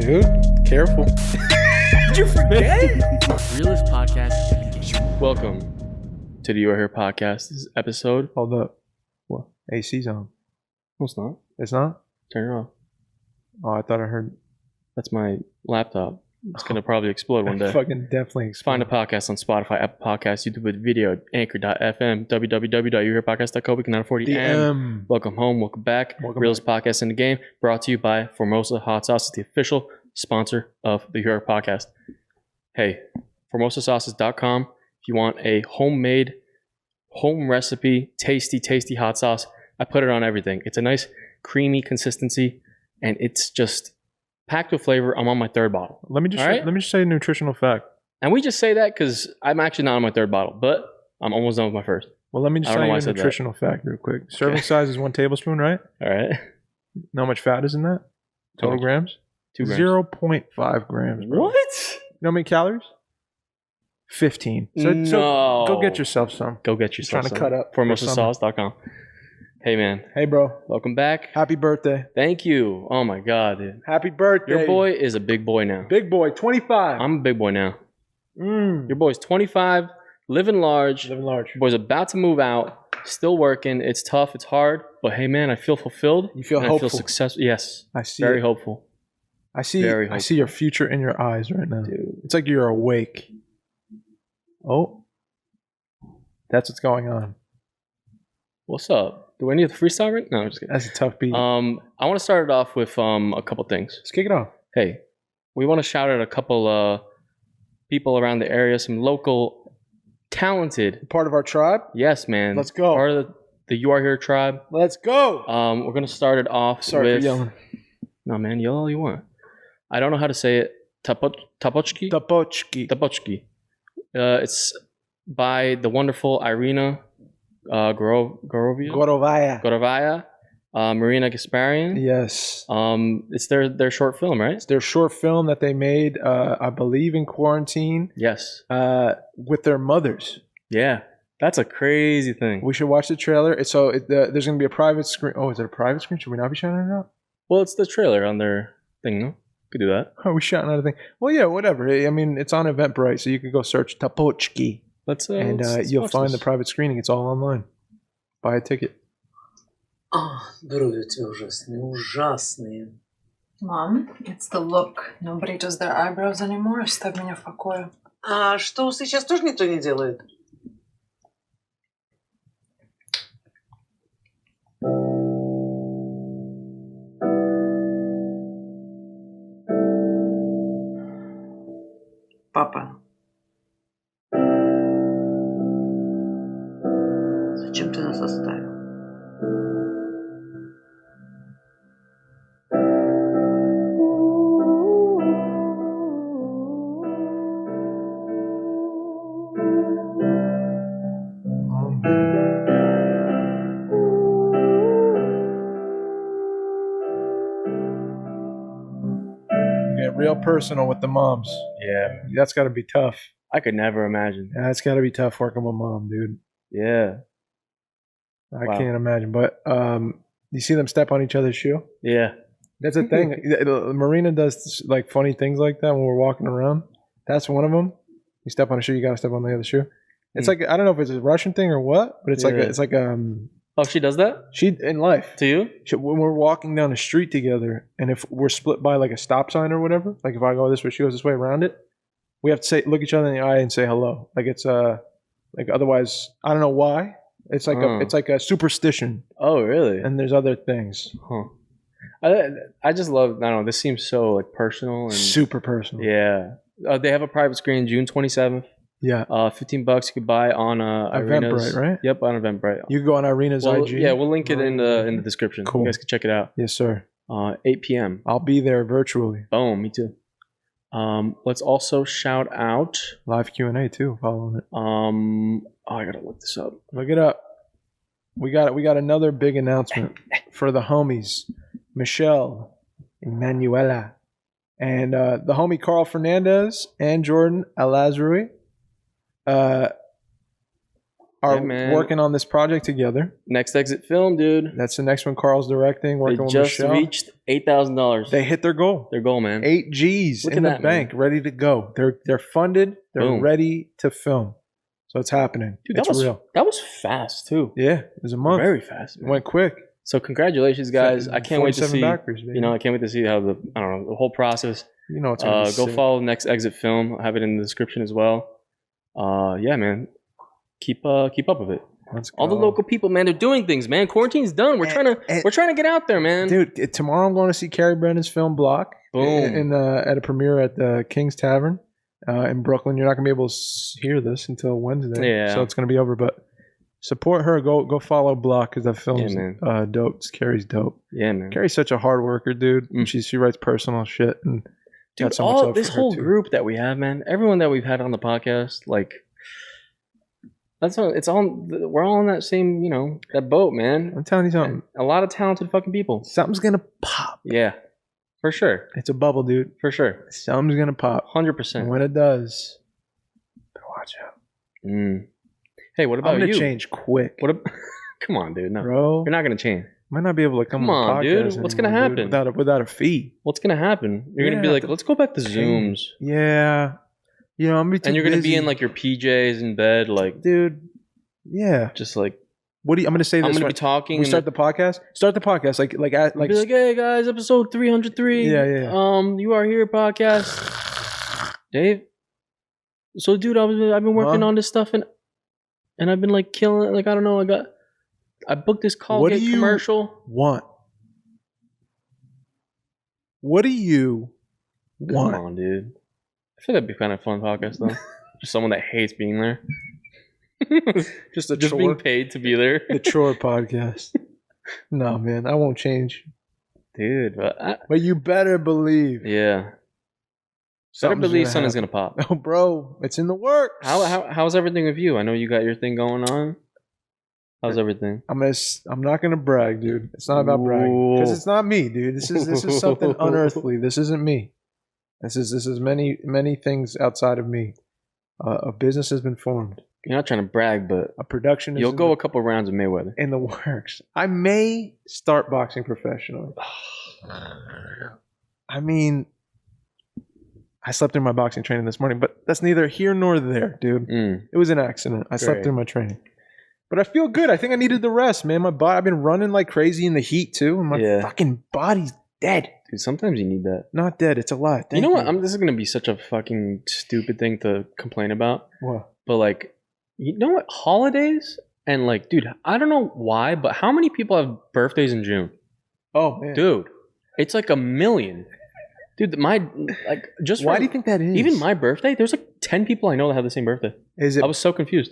dude. Careful. Did you forget? Realist podcast. Welcome to the You Are Here podcast. This is episode. Hold up. What? AC's on. No, it's not. It's not? Turn it off. Oh, I thought I heard. That's my laptop. It's gonna probably explode one day. Fucking definitely. Find the podcast on Spotify, Apple Podcasts, YouTube with video, Anchor.fm, www.youhearepodcast.co. We cannot afford the M. Welcome home. Welcome back. Realist podcast in the game. Brought to you by Formosa Hot Sauce, the official sponsor of the You Are Here podcast. Hey, formosasauces.com. If you want a homemade, home recipe, tasty hot sauce, I put it on everything. It's a nice creamy consistency, and it's just packed with flavor. I'm on my third bottle. Let me just say a nutritional fact. And we just say that because I'm actually not on my third bottle, but I'm almost done with my first. Well, let me just tell you a nutritional fact real quick. Serving size is 1 tablespoon, right? All right. Know how much fat is in that? Total grams? 2 grams. 0.5 grams, bro. What? You know how many calories? 15. So go get yourself some. Go get yourself Trying some. to cut up. Formosasauce.com. Hey, man. Hey, bro. Welcome back. Happy birthday. Thank you. Oh, my God, dude. Happy birthday. Your boy is a big boy now. Big boy, 25. I'm a big boy now. Your Your boy's 25, living large. living large. Your boy's about to move out, still working. It's tough. It's hard. But, hey, man, I feel fulfilled. You feel and hopeful. I feel successful. Yes. I see Very it. hopeful. I see Very your future in your eyes right now. Dude. It's like you're awake. Oh. That's what's going on. What's up? Do I need to freestyle right? No, I'm just kidding. That's a tough beat. I want to start it off with a couple things. Let's kick it off. Hey, we want to shout out a couple people around the area, some local talented. Part of our tribe? Yes, man. Let's go. Part of the You Are Here tribe. Let's go. We're gonna start it off. Sorry with, for yelling. No, man, yell all you want. I don't know how to say it. Tapochki. Tapochki. It's by the wonderful Irina Gorovaya, Marina Gasparian. Yes. It's their short film, right? It's their short film that they made, I believe, in quarantine. Yes. With their mothers. Yeah. That's a crazy thing. We should watch the trailer. There's going to be a private screen. Oh, is it a private screen? Should we not be shouting it out? Well, it's the trailer on their thing, no? Could do that. Are we shouting out a thing? Well, yeah, whatever. I mean, it's on Eventbrite, so you could go search Tapochki. Let's You'll find the private screening. It's all online. Buy a ticket. Брови у тебя ужасные, ужасные. Mom, it's the look. Nobody does their eyebrows anymore. Оставь меня в покое. А что, сейчас тоже никто не делает? Папа. Зачем ты нас оставил? Get real personal with the moms. Yeah. That's got to be tough. I could never imagine. Yeah, it's got to be tough working with mom, dude. Yeah. I Wow. can't imagine. But you see them step on each other's shoe? Yeah. That's a thing. Marina does like funny things like that when we're walking around. That's one of them. You step on a shoe, you got to step on the other shoe. It's like, I don't know if it's a Russian thing or what, but it's like Oh, she does that? she in life. To you? When we're walking down the street together, and if we're split by like a stop sign or whatever, like if I go this way, she goes this way around it, we have to look each other in the eye and say hello. Like it's like otherwise, I don't know why. It's like it's like a superstition, Oh, really? and there's other things. Huh. I just love, I don't know, this seems so like personal and Super personal. yeah. They have a private screen June 27th. Yeah. $15 you could buy on Irina's. Eventbrite, right? Yep, on Eventbrite. You can go on Irina's IG. Yeah, we'll link it in the description. Cool. You guys can check it out. Yes, sir. 8 p.m. I'll be there virtually. Boom, me too. Let's also shout out. Live Q&A too, following it. I gotta look this up. Look it up. We got another big announcement for the homies, Michelle, Emanuela, and the homie Carl Fernandez and Jordan Alazrui. are man. working on this project together. Next Exit Film, dude. That's the next one Carl's directing, working They with just Michelle. reached $8,000. They hit their goal. Their goal, man. 8 G's Look in at the that, bank, man. ready to go. They're funded. They're Boom. ready to film. So it's happening. Dude, it's real. That was fast, too. Yeah, it was a month. Very fast, It man. went quick. So congratulations, guys. I can't wait to 47 see, backers, baby. I can't wait to see how the whole process. You know it's gonna be Go sick. follow Next Exit Film. I'll have it in the description as well. Yeah, man. Keep up with it. Let's All the go. local people, man, they're doing things, man. Quarantine's done. We're trying to get out there, man. Dude, tomorrow I'm going to see Carrie Brennan's film Block. Boom. At a premiere at the King's Tavern in Brooklyn. You're not gonna be able to hear this until Wednesday. Yeah. So it's gonna be over, but support her. Go follow Block because that film's Yeah, dope. Carrie's dope. Yeah, man. Carrie's such a hard worker, dude. Mm. She writes personal shit and got Dude, so much love this for her, whole too. group that we have, man, everyone that we've had on the podcast, like, we're all in that same, that boat, man. I'm telling you something. A lot of talented fucking people. Something's gonna pop. Yeah, for sure. It's a bubble, dude. For sure. Something's gonna pop. 100%. And when it does, better watch out. Hey, what about I'm gonna you? change quick. Come on, dude. No, bro? you're not gonna change. Might not be able to come Come on, on, the dude. podcast What's gonna anymore, dude, happen? without a fee? What's gonna happen? You're gonna be Yeah, like, let's go back to Zooms, Yeah, I'm gonna be too and you're gonna busy. be in like your PJs in bed, like, dude. Yeah. just like What do you? I'm gonna say this. I'm gonna right- be talking. We and start the podcast. Start the podcast like be like, hey guys, episode 303. Yeah. You are here, podcast. Dave. So, dude, I've been working on this stuff and I've been like killing it. Like, I don't know. I booked this Colgate commercial. want? What do you want? Come on, dude. I feel that'd be kind of fun podcast though. Just someone that hates being there. Just a Just chore. being paid to be there. The chore podcast. No, man, I won't change. Dude, But you better believe. yeah. Better something's believe gonna something's happen. gonna pop. Oh, bro, it's in the works. How's everything with you? I know you got your thing going on. How's everything? I'm not gonna brag, dude. It's not about bragging because it's not me, dude. This is something unearthly. This isn't me. This is many things outside of me. A business has been formed. You're not trying to brag, but A production is you'll go a couple rounds with Mayweather. in the works. I may start boxing professionally. I mean, I slept through my boxing training this morning, but that's neither here nor there, dude. It was an accident. I slept Great. through my training. But I feel good. I think I needed the rest, man. My body, I've been running like crazy in the heat too, and my fucking body's dead. Dude, sometimes you need that. Not dead. It's alive. You know what? This is gonna be such a fucking stupid thing to complain about. What? But like, you know what? Holidays and like, dude, I don't know why, but how many people have birthdays in June? Oh man, Dude, it's like 1 million. Dude, why do you think that is? even my birthday? There's like 10 people I know that have the same birthday. Is it? I was so confused,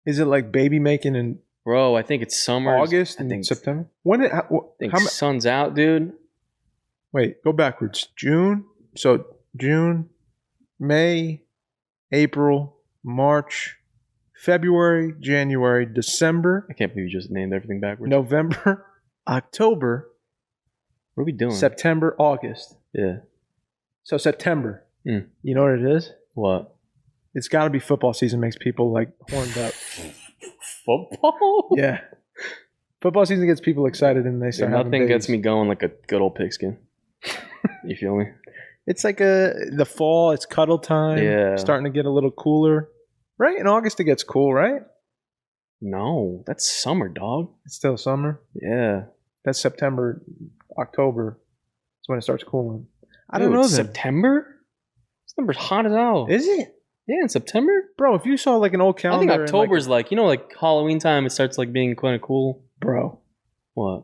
Is it like baby making in bro. I think it's summer, August I and think September? When? I think sun's out, dude. Wait, go backwards. June. So June, May, April, March, February, January, December, I can't believe you just named everything backwards. November, October, What are we doing? September, August. Yeah. So September. Mm. You know what it is? What? It's got to be football season. Makes people like horned up. Football? Yeah. Football season gets people excited and they Dude, start having nothing gets babies. me going like a good old pigskin. You feel me? It's like the fall. It's cuddle time. Yeah. Starting to get a little cooler. Right? In August it gets cool, right? No, that's summer, dog. It's still summer. Yeah. That's September, October. That's when it starts cooling. I don't Dude, know it's that. September? September's hot as hell. Is it? Yeah, in September? Bro, if you saw like an old I calendar. think and, October's like, like Halloween time, it starts like being kind of cool. bro, What?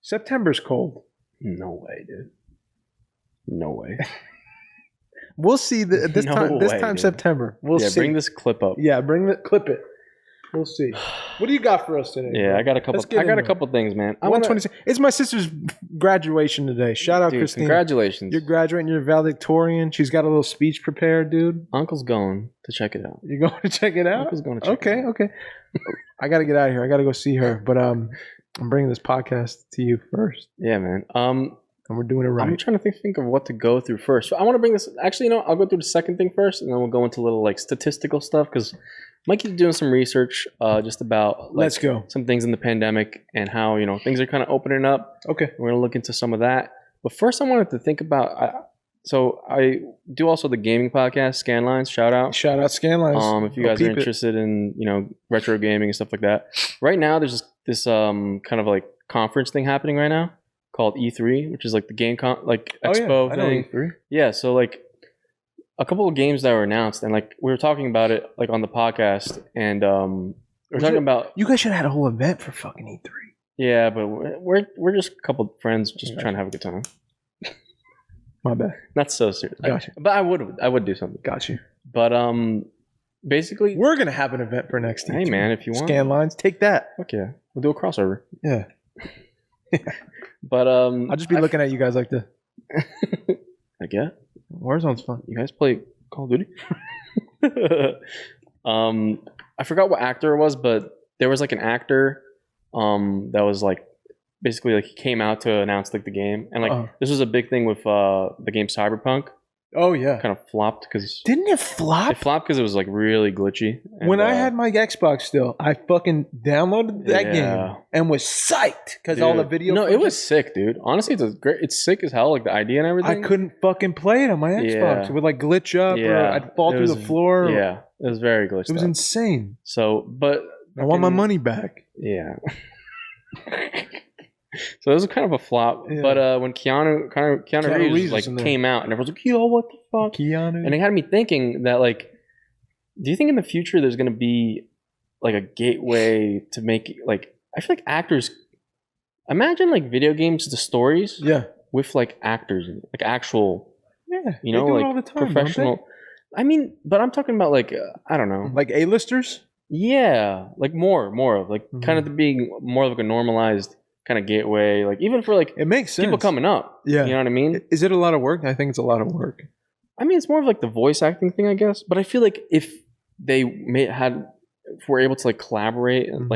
September's cold. No way, dude. No way. We'll see this No time. This way, time dude. September. We'll Yeah, see. bring this clip up. Yeah, clip it. We'll see. What do you got for us today? Yeah, bro? I got a couple. Let's get I got a into it. couple things, man. I One want 26. It's my sister's graduation today. Shout out, Dude, Christine. congratulations. You're graduating. You're valedictorian. She's got a little speech prepared, dude. Uncle's going to check it out. You going to check it out? Uncle's going to check it out. Okay. I got to get out of here. I got to go see her. But I'm bringing this podcast to you first, Yeah, man. and we're doing it right. I'm trying to think of what to go through first. So I want to bring this. Actually, I'll go through the second thing first, and then we'll go into a little like statistical stuff because Mikey's doing some research just about Let's go. some things in the pandemic and how, you know, things are kind of opening up. Okay. We're going to look into some of that. But first I wanted to think about, so I do also the gaming podcast, Scanlines, shout out. Shout out Scanlines. If you guys are interested in, you know, retro gaming and stuff like that. Right now there's this kind of like conference thing happening right now called E3, which is like the game expo I thing. know E3. Yeah, so like a couple of games that were announced, and like we were talking about it like on the podcast, and we're talking about. You guys should have had a whole event for fucking E3. Yeah, but we're just a couple of friends just trying to have a good time. My bad. Not so serious. Gotcha. But I would do something. Got you. But basically, we're gonna have an event for next E3. Hey man, if you want, Scanlines, take that. Fuck yeah, we'll do a crossover. Yeah. But I'll just be looking at you guys like this. I get. Warzone's fun. You guys play Call of Duty? I forgot what actor it was, but there was like an actor that was like basically like he came out to announce like the game, and like this was a big thing with the game Cyberpunk. Oh yeah, kind of flopped because didn't it flop? It flopped because it was like really glitchy. And, when I had my Xbox still, I fucking downloaded that game and was psyched because all the video. No, it was sick, dude. Honestly, it's sick as hell. Like the idea and everything. I couldn't fucking play it on my Xbox. It would like glitch up, or I'd fall through the floor. Yeah, it was very glitched. It was insane. So, but I want my money back. Yeah. So it was kind of a flop, but when Keanu Reeves like came out and everyone's like, "Yo, what the fuck?" Keanu, and it had me thinking that like, do you think in the future there's gonna be like a gateway to make like I feel like actors imagine like video games the stories with like actors like actual you know like all the time, professional. I mean, but I'm talking about like I don't know, like A-listers. Yeah, like more of like kind of being more of like a normalized kind of gateway, like even for like it makes sense. People coming up. Yeah, you know what I mean. Is it a lot of work? I think it's a lot of work. I mean, it's more of like the voice acting thing, I guess. But I feel like if they if we're able to like collaborate and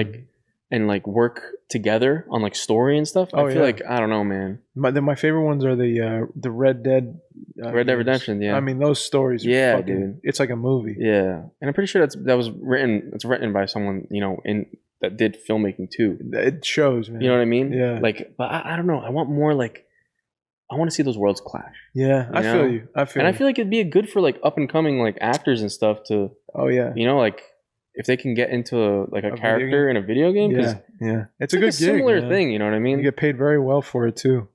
like work together on like story and stuff, I feel like I don't know, man. My favorite ones are the Red Dead. Red Dead Redemption. Yeah, I mean those stories. Yeah, fucking, dude. It's like a movie. Yeah, and I'm pretty sure that was written. It's written by someone that did filmmaking too. It shows, man. You know what I mean? Yeah. Like, but I don't know. I want more like, I want to see those worlds clash. Yeah, I feel you. I feel like it'd be good for like up and coming like actors and stuff to. Oh yeah. You know, like if they can get into like a character in a video game. Yeah. It's a like good similar thing. You know what I mean? You get paid very well for it too.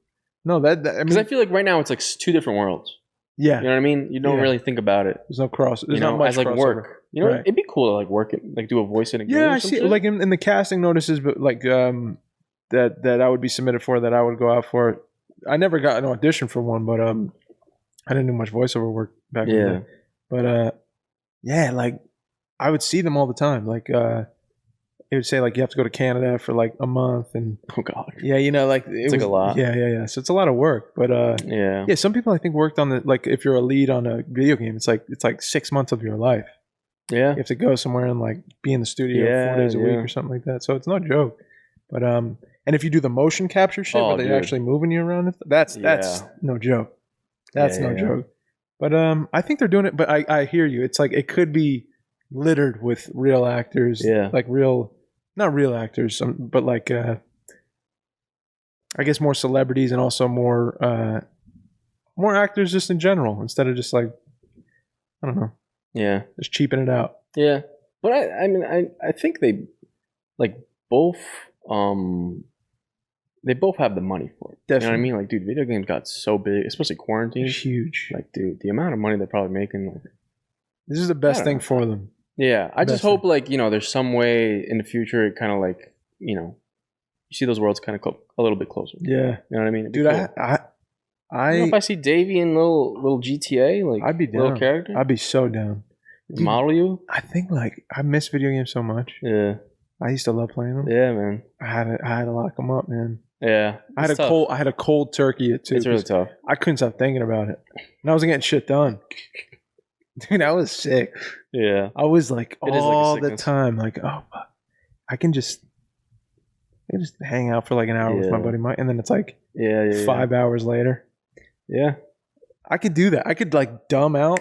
No, I mean, I feel like right now it's like two different worlds. Yeah. You know what I mean? You don't really think about it. There's no cross. There's not much as like crossover. Work. You know, it'd be cool to like work it, like do a voice in a game. Yeah, I see. Like in the casting notices, but like that I would be submitted for, that I would go out for. I never got an audition for one, but I didn't do much voiceover work back then. But yeah, like I would see them all the time. Like it would say like you have to go to Canada for like a month, and oh god, yeah, you know, like it's like a lot. Yeah. So it's a lot of work, but yeah. Some people I think worked on like if you're a lead on a video game, it's like 6 months of your life. Yeah, you have to go somewhere and like be in the studio 4 days a week or something like that. So it's no joke. But and if you do the motion capture shit where they're actually moving you around, that's no joke. That's no joke. But I think they're doing it. But I hear you. It's like it could be littered with real actors. Yeah, like not real actors, but like I guess more celebrities and also more actors just in general instead of just like I don't know. Yeah, just cheaping it out. Yeah, but I mean I think they like both they both have the money for it. Definitely. You know what I mean? Like, dude, video games got so big, especially quarantine. It's huge. Like, dude, the amount of money they're probably making. Like, this is the best thing for them. Yeah, I just hope like there's some way in the future it kind of like you see those worlds kind of a little bit closer. Yeah, you know what I mean, dude. Cool. I know if I see Davey in little GTA, like I'd be down. Little character. I'd be so down. Dude, model you? I think like I miss video games so much. Yeah, I used to love playing them. Yeah, man. I had to lock them up, man. Yeah, I had a cold turkey at 2. It's really tough. I couldn't stop thinking about it, and I wasn't getting shit done. Dude, I was sick. Yeah, I was like all the time, like, oh, I can just hang out for like an hour with my buddy Mike, and then it's like 5 hours later. Yeah, I could do that. I could like dumb out,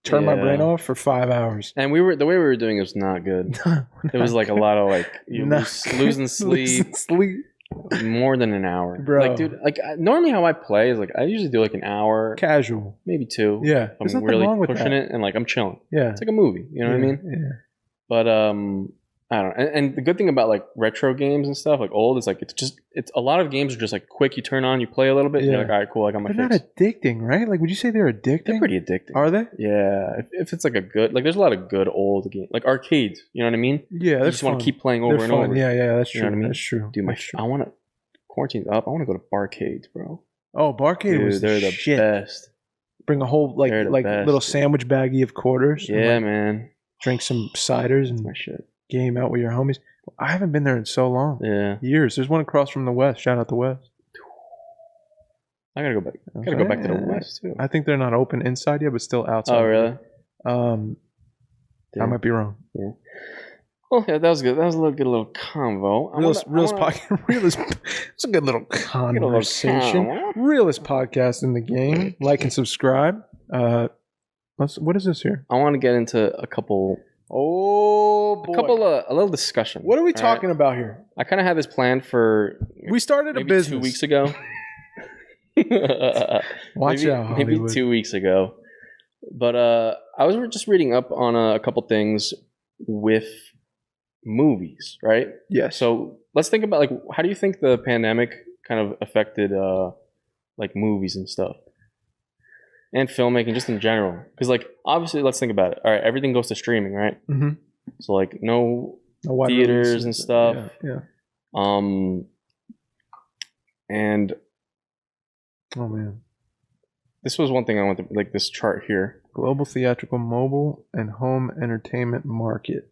turn my Yeah. brain off for 5 hours. And the way we were doing it was not good. It was like a lot of like losing sleep. More than an hour, Bro. Like, dude, like normally how I play is like I usually do like an hour, Casual. maybe 2. Yeah. If There's I'm nothing really wrong with pushing that. it, and like I'm chilling. Yeah. It's like a movie, you know what I mean? Yeah. But I don't know. And the good thing about like retro games and stuff, like old, is like it's a lot of games are just like quick. You turn on, you play a little bit, and you're like, all right, cool, I got my They're fix. not addicting, right? Like, would you say they're addicting? They're pretty addicting. Are they? Yeah. If it's like a good, like there's a lot of good old games, like arcades. You know what I mean? Yeah, You they're just want fun. to keep playing over They're and fun. over. Yeah, that's true. You know what I mean? That's true. Dude, That's true. I want to quarantine's up. I want to go to barcades, bro. Oh, Barcade Dude, was they're the shit. best. Bring a whole They're the best. little sandwich baggie of quarters. and, Yeah, like, man. drink some ciders and My shit. game out with your homies. I haven't been there in so long. Yeah. Years. There's one across from the West. Shout out the West. I gotta go back. Gotta go back to the West too. I think they're not open inside yet, but still outside. Oh, really? I might be wrong. Yeah. Well, yeah, that was good. That was a good little convo. Realist podcast. It's a good little conversation. convo. Realist podcast in the game. Like and subscribe. What is this here? I want to get into a couple, Oh boy. a little discussion. What are we all talking right? about here? I kind of had this planned for We started a maybe business 2 weeks ago. Watch out, maybe Hollywood. 2 weeks ago. But I was just reading up on a couple things with movies, right? Yes. So let's think about like how do you think the pandemic kind of affected like movies and stuff and filmmaking just in general? Because like obviously, let's think about it. All right, everything goes to streaming, right? Mm-hmm. So like no theaters and stuff. Yeah. And Oh man. this was one thing I want to like this chart here. Global theatrical, mobile, and home entertainment market.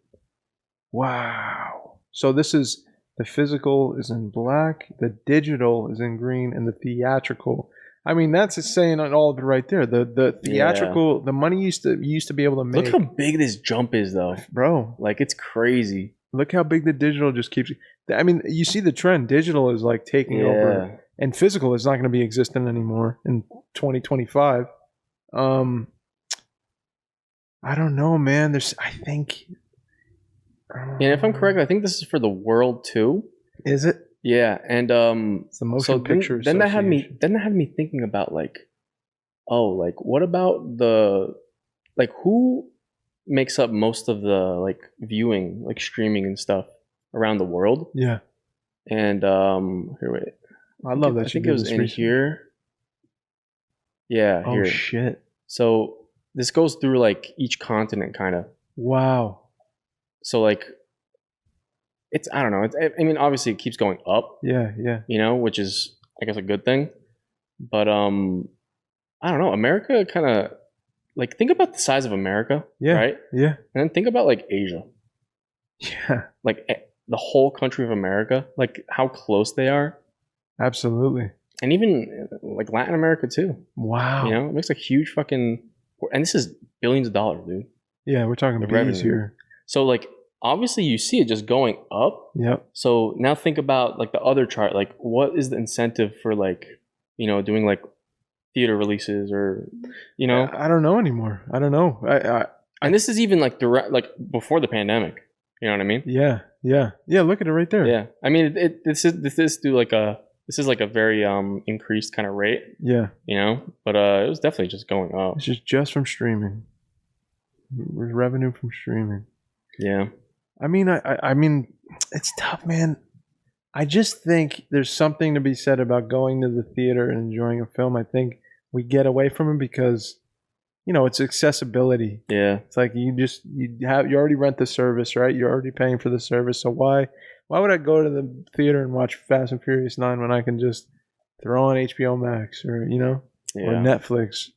Wow. So this is the physical is in black, the digital is in green, and the theatrical. I mean, that's saying all of it right there. The theatrical, the money you used to be able to make. Look how big this jump is, though. Bro, Like it's crazy. look how big the digital just keeps. I mean, you see the trend. Digital is like taking over, and physical is not going to be existent anymore in 2025. I don't know, man. I think. And if I'm correct, I think this is for the world too. Is it? Yeah, and It's the motion picture. then that had Association. me thinking about like, oh, like what about who makes up most of the like viewing, like streaming and stuff around the world? Yeah, And here, wait, I love that. I you think did it was this in recently. here. Yeah, Oh here. shit! So this goes through like each continent, kind of. Wow. So like, it's I don't know. I mean, obviously it keeps going up, Yeah. you know, which is I guess a good thing. But I don't know. America kind of like think about the size of America, Yeah. right? Yeah. And then think about like Asia, Yeah. like the whole country of America, like how close they are, Absolutely. and even like Latin America too. Wow. You know, it makes a huge fucking, and this is billions of dollars, dude. Yeah, we're talking The bees revenue. here. So like obviously you see it just going up. Yep. So now think about like the other chart. Like what is the incentive for like, you know, doing like theater releases or, you know, I don't know anymore. I don't know. and this is even like direct, like before the pandemic, you know what I mean? Yeah. Look at it right there. Yeah. I mean, this is like a very increased kind of rate, Yeah. you know, but it was definitely just going up. It's just from streaming. Revenue from streaming. Yeah. I mean, it's tough, man. I just think there's something to be said about going to the theater and enjoying a film. I think we get away from it because, you know, it's accessibility. Yeah. It's like you already rent the service, right? You're already paying for the service. So why would I go to the theater and watch Fast and Furious 9 when I can just throw on HBO Max or, you know, or Yeah. Netflix?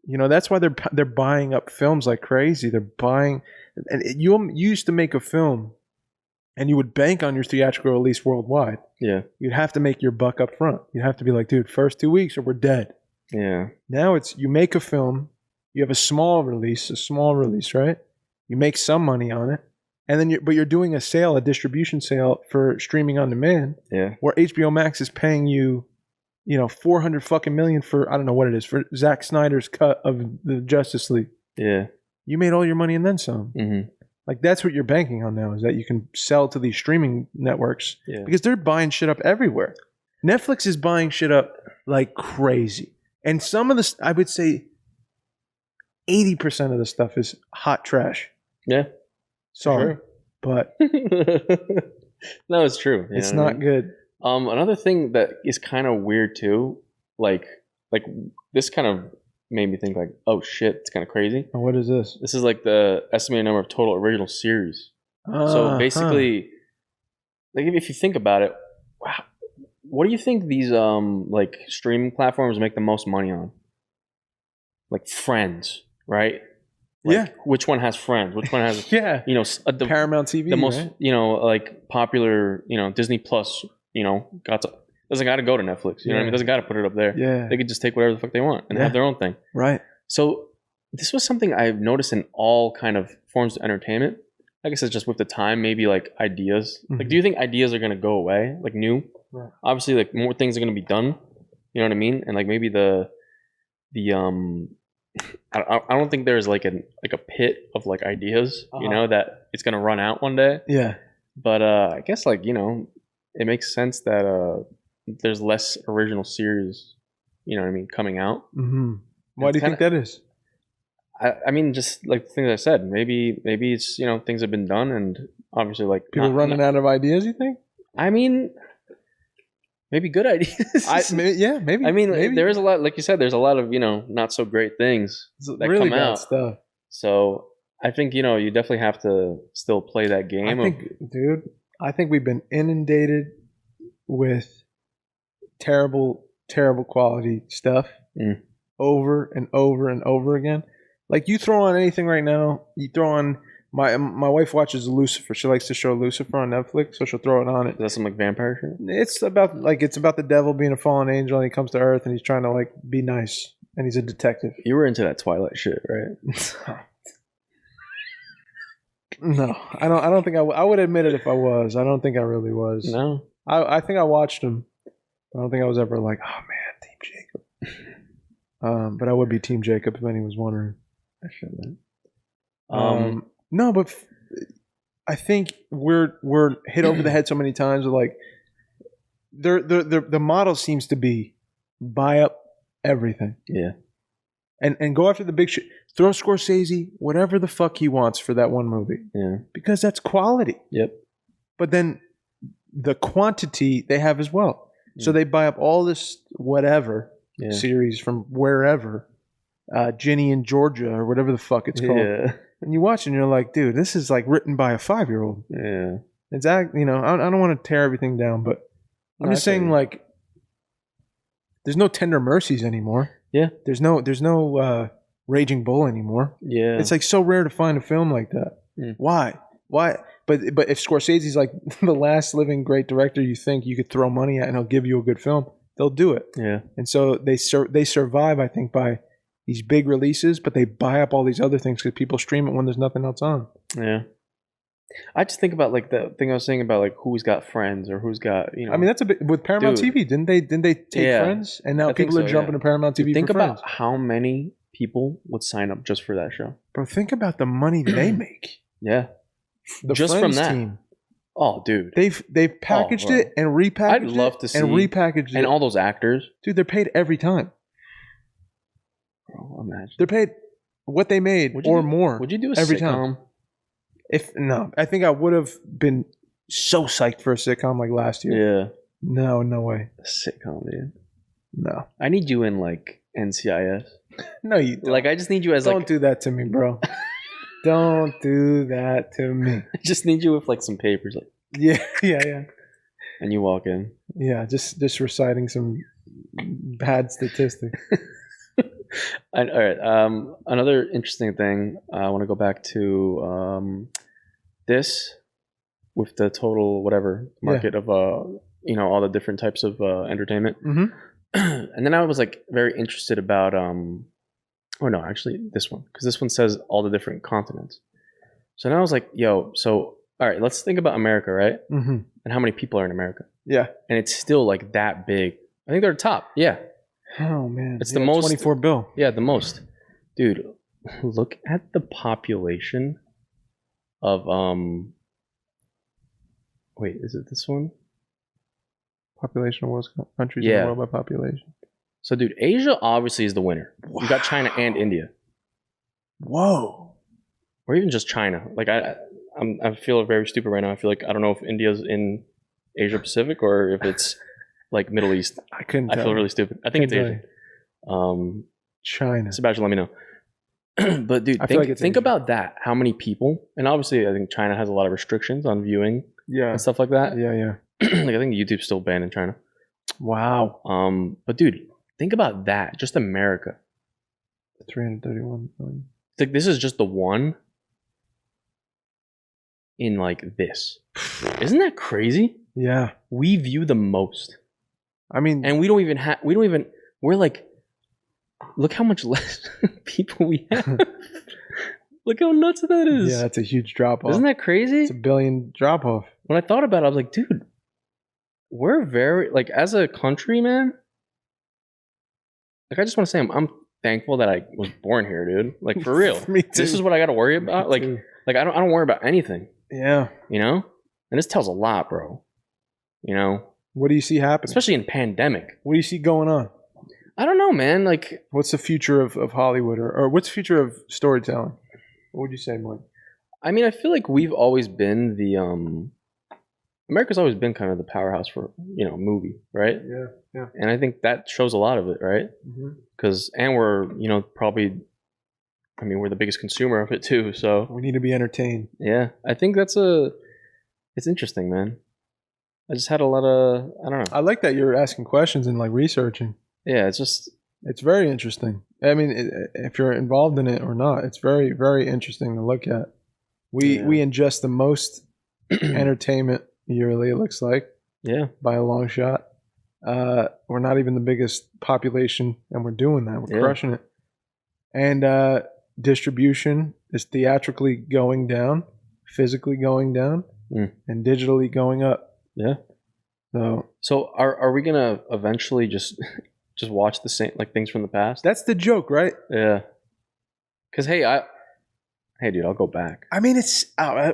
You know, that's why they're buying up films like crazy. They're buying, and you used to make a film and you would bank on your theatrical release worldwide. Yeah. You'd have to make your buck up front. You'd have to be like, dude, first 2 weeks or we're dead. Yeah. Now it's you make a film, you have a small release, right? You make some money on it, and then you're doing a distribution sale for streaming on demand, Yeah. where HBO Max is paying you, you know, $400 fucking million for I don't know what it is for Zack Snyder's cut of the Justice League. Yeah. You made all your money and then some. Mm-hmm. Like that's what you're banking on now, is that you can sell to these streaming networks Yeah. because they're buying shit up everywhere. Netflix is buying shit up like crazy. And some of this, I would say 80% of the stuff is hot trash. Yeah. Sorry. Sure. But no, it's true. it's not good. Another thing that is kind of weird too, like this kind of made me think like, oh shit, it's kind of crazy. Oh, what is this? This is like the estimated number of total original series. So basically, like if you think about it, wow, what do you think these like streaming platforms make the most money on? Like Friends, right? Like, yeah. Which one has Friends? Which one has yeah. you know the Paramount TV, the most right? like popular Disney Plus doesn't got to go to Netflix. You know what I mean? Doesn't got to put it up there. Yeah. They could just take whatever the fuck they want and have their own thing. Right. So this was something I've noticed in all kind of forms of entertainment. I guess it's just with the time, maybe like ideas. Mm-hmm. Like, do you think ideas are going to go away? Like new? Right. Obviously, like more things are going to be done. You know what I mean? And like maybe I don't think there's like a pit of like ideas, that it's going to run out one day. Yeah. But I guess like, it makes sense that there's less original series, you know what I mean, coming out. Mm-hmm. Why do you think that is? I mean, just like the things I said, maybe it's, things have been done and obviously like people running out of ideas, you think? I mean, maybe good ideas. Maybe. I mean, maybe. there is a lot, like you said, there's a lot of, not so great things that really come bad out. stuff. So I think, you definitely have to still play that game. I think we've been inundated with terrible, terrible quality stuff over and over and over again. Like you throw on anything right now, you throw on my wife watches Lucifer. She likes to show Lucifer on Netflix, so she'll throw it on it. Is that some like vampire shit? It's about the devil being a fallen angel and he comes to Earth and he's trying to like be nice and he's a detective. You were into that Twilight shit, right? No, I don't think I would admit it if I was. I don't think I really was. No, I think I watched them. I don't think I was ever like, oh man, Team Jacob. But I would be Team Jacob if anyone was wondering. I shouldn't. No, but I think we're hit over the head so many times with like the model seems to be buy up everything. Yeah. And go after the big shit. Throw Scorsese whatever the fuck he wants for that one movie. Yeah. Because that's quality. Yep. But then the quantity they have as well. So they buy up all this whatever series from wherever, Ginny in Georgia or whatever the fuck it's called. Yeah. And you watch and you're like, dude, this is like written by a 5-year-old. Yeah. It's I don't want to tear everything down, but I'm just saying like there's no Tender Mercies anymore. Yeah. There's no Raging Bull anymore. Yeah. It's like so rare to find a film like that. Why? But if Scorsese's like the last living great director you think you could throw money at and he'll give you a good film, they'll do it. Yeah. And so they survive, I think, by these big releases, but they buy up all these other things because people stream it when there's nothing else on. Yeah. I just think about like the thing I was saying about like who's got Friends or who's got I mean that's a bit with Paramount TV. Didn't they take Friends and now people are jumping to Paramount TV? Think for about Friends. how many people would sign up just for that show. Bro, think about the money they make. Yeah. The just Friends from that team. Oh, dude. They've packaged it and repackaged I'd love to see and repackaged it. And all those actors. Dude, they're paid every time. Bro, imagine. They're paid what they made or more. Would you do a every sitcom? Time? I think I would have been so psyched for a sitcom like last year. Yeah. No way. A sitcom, dude. No. I need you in like NCIS. No, you don't. Like I just need you as don't do that to me, bro. Don't do that to me. I just need you with like some papers, like yeah. And you walk in. Yeah, just reciting some bad statistics. All right. Another interesting thing. I want to go back to this with the total whatever market of all the different types of entertainment. Mm-hmm. And then I was like very interested about this one, because this one says all the different continents. So now I was like, yo, so all right, let's think about America, right? Mm-hmm. And how many people are in America? Yeah. And it's still like that big. I think they're top. Yeah. Oh man, It's the most 24 bill. Yeah, the most. Dude, look at the population of wait, is it this one? Population of world countries in Yeah. the world by population. So, dude, Asia obviously is the winner. You got China and India, Whoa. or even just China. Like I feel very stupid right now. I feel like I don't know if India's in Asia Pacific or if it's like Middle East. I couldn't I tell. feel really stupid. I think it's Couldn't Asia. China. Sebastian, let me know. But dude, I feel like it's think Asia. about that. How many people? And obviously, I think China has a lot of restrictions on viewing Yeah. and stuff like that. Yeah, yeah. Like I think YouTube's still banned in China. Wow. But dude, think about that. Just America. 331 million. Like this is just the one in like this. Isn't that crazy? Yeah. We view the most, I mean, and we don't even. We're like, look how much less people we have. Look how nuts that is. yeah, that's a huge drop off. Isn't that crazy? It's a billion drop off. When I thought about it, I was like, dude, we're very, like, as a country, man, like, I just want to say I'm thankful that I was born here, dude. Like, for real. Me too. This is what I got to worry about. Me Like, too. I don't worry about anything, Yeah. you know? And this tells a lot, bro. You know? What do you see happening? Especially in pandemic. What do you see going on? I don't know, man. Like, What's the future of Hollywood or what's the future of storytelling? What would you say, Mike? I mean, I feel like we've always been the, America's always been kind of the powerhouse for, you know, movie, right? Yeah. Yeah. And I think that shows a lot of it, right? Mm-hmm. And we're, you know, probably, I mean, we're the biggest consumer of it too. So We need to be entertained. yeah, I think it's interesting, man. I just had a lot of, I don't know. I like that you're asking questions and like researching. Yeah, it's just, It's very interesting. I mean, if you're involved in it or not, it's very, very interesting to look at. We ingest the most entertainment yearly, it looks like, yeah, by a long shot. We're not even the biggest population, and we're doing that. We're crushing it. And distribution is theatrically going down, physically going down, and digitally going up. yeah. So are we gonna eventually just watch the same like things from the past? That's the joke, right? Yeah. Cause hey, dude, I'll go back. I mean,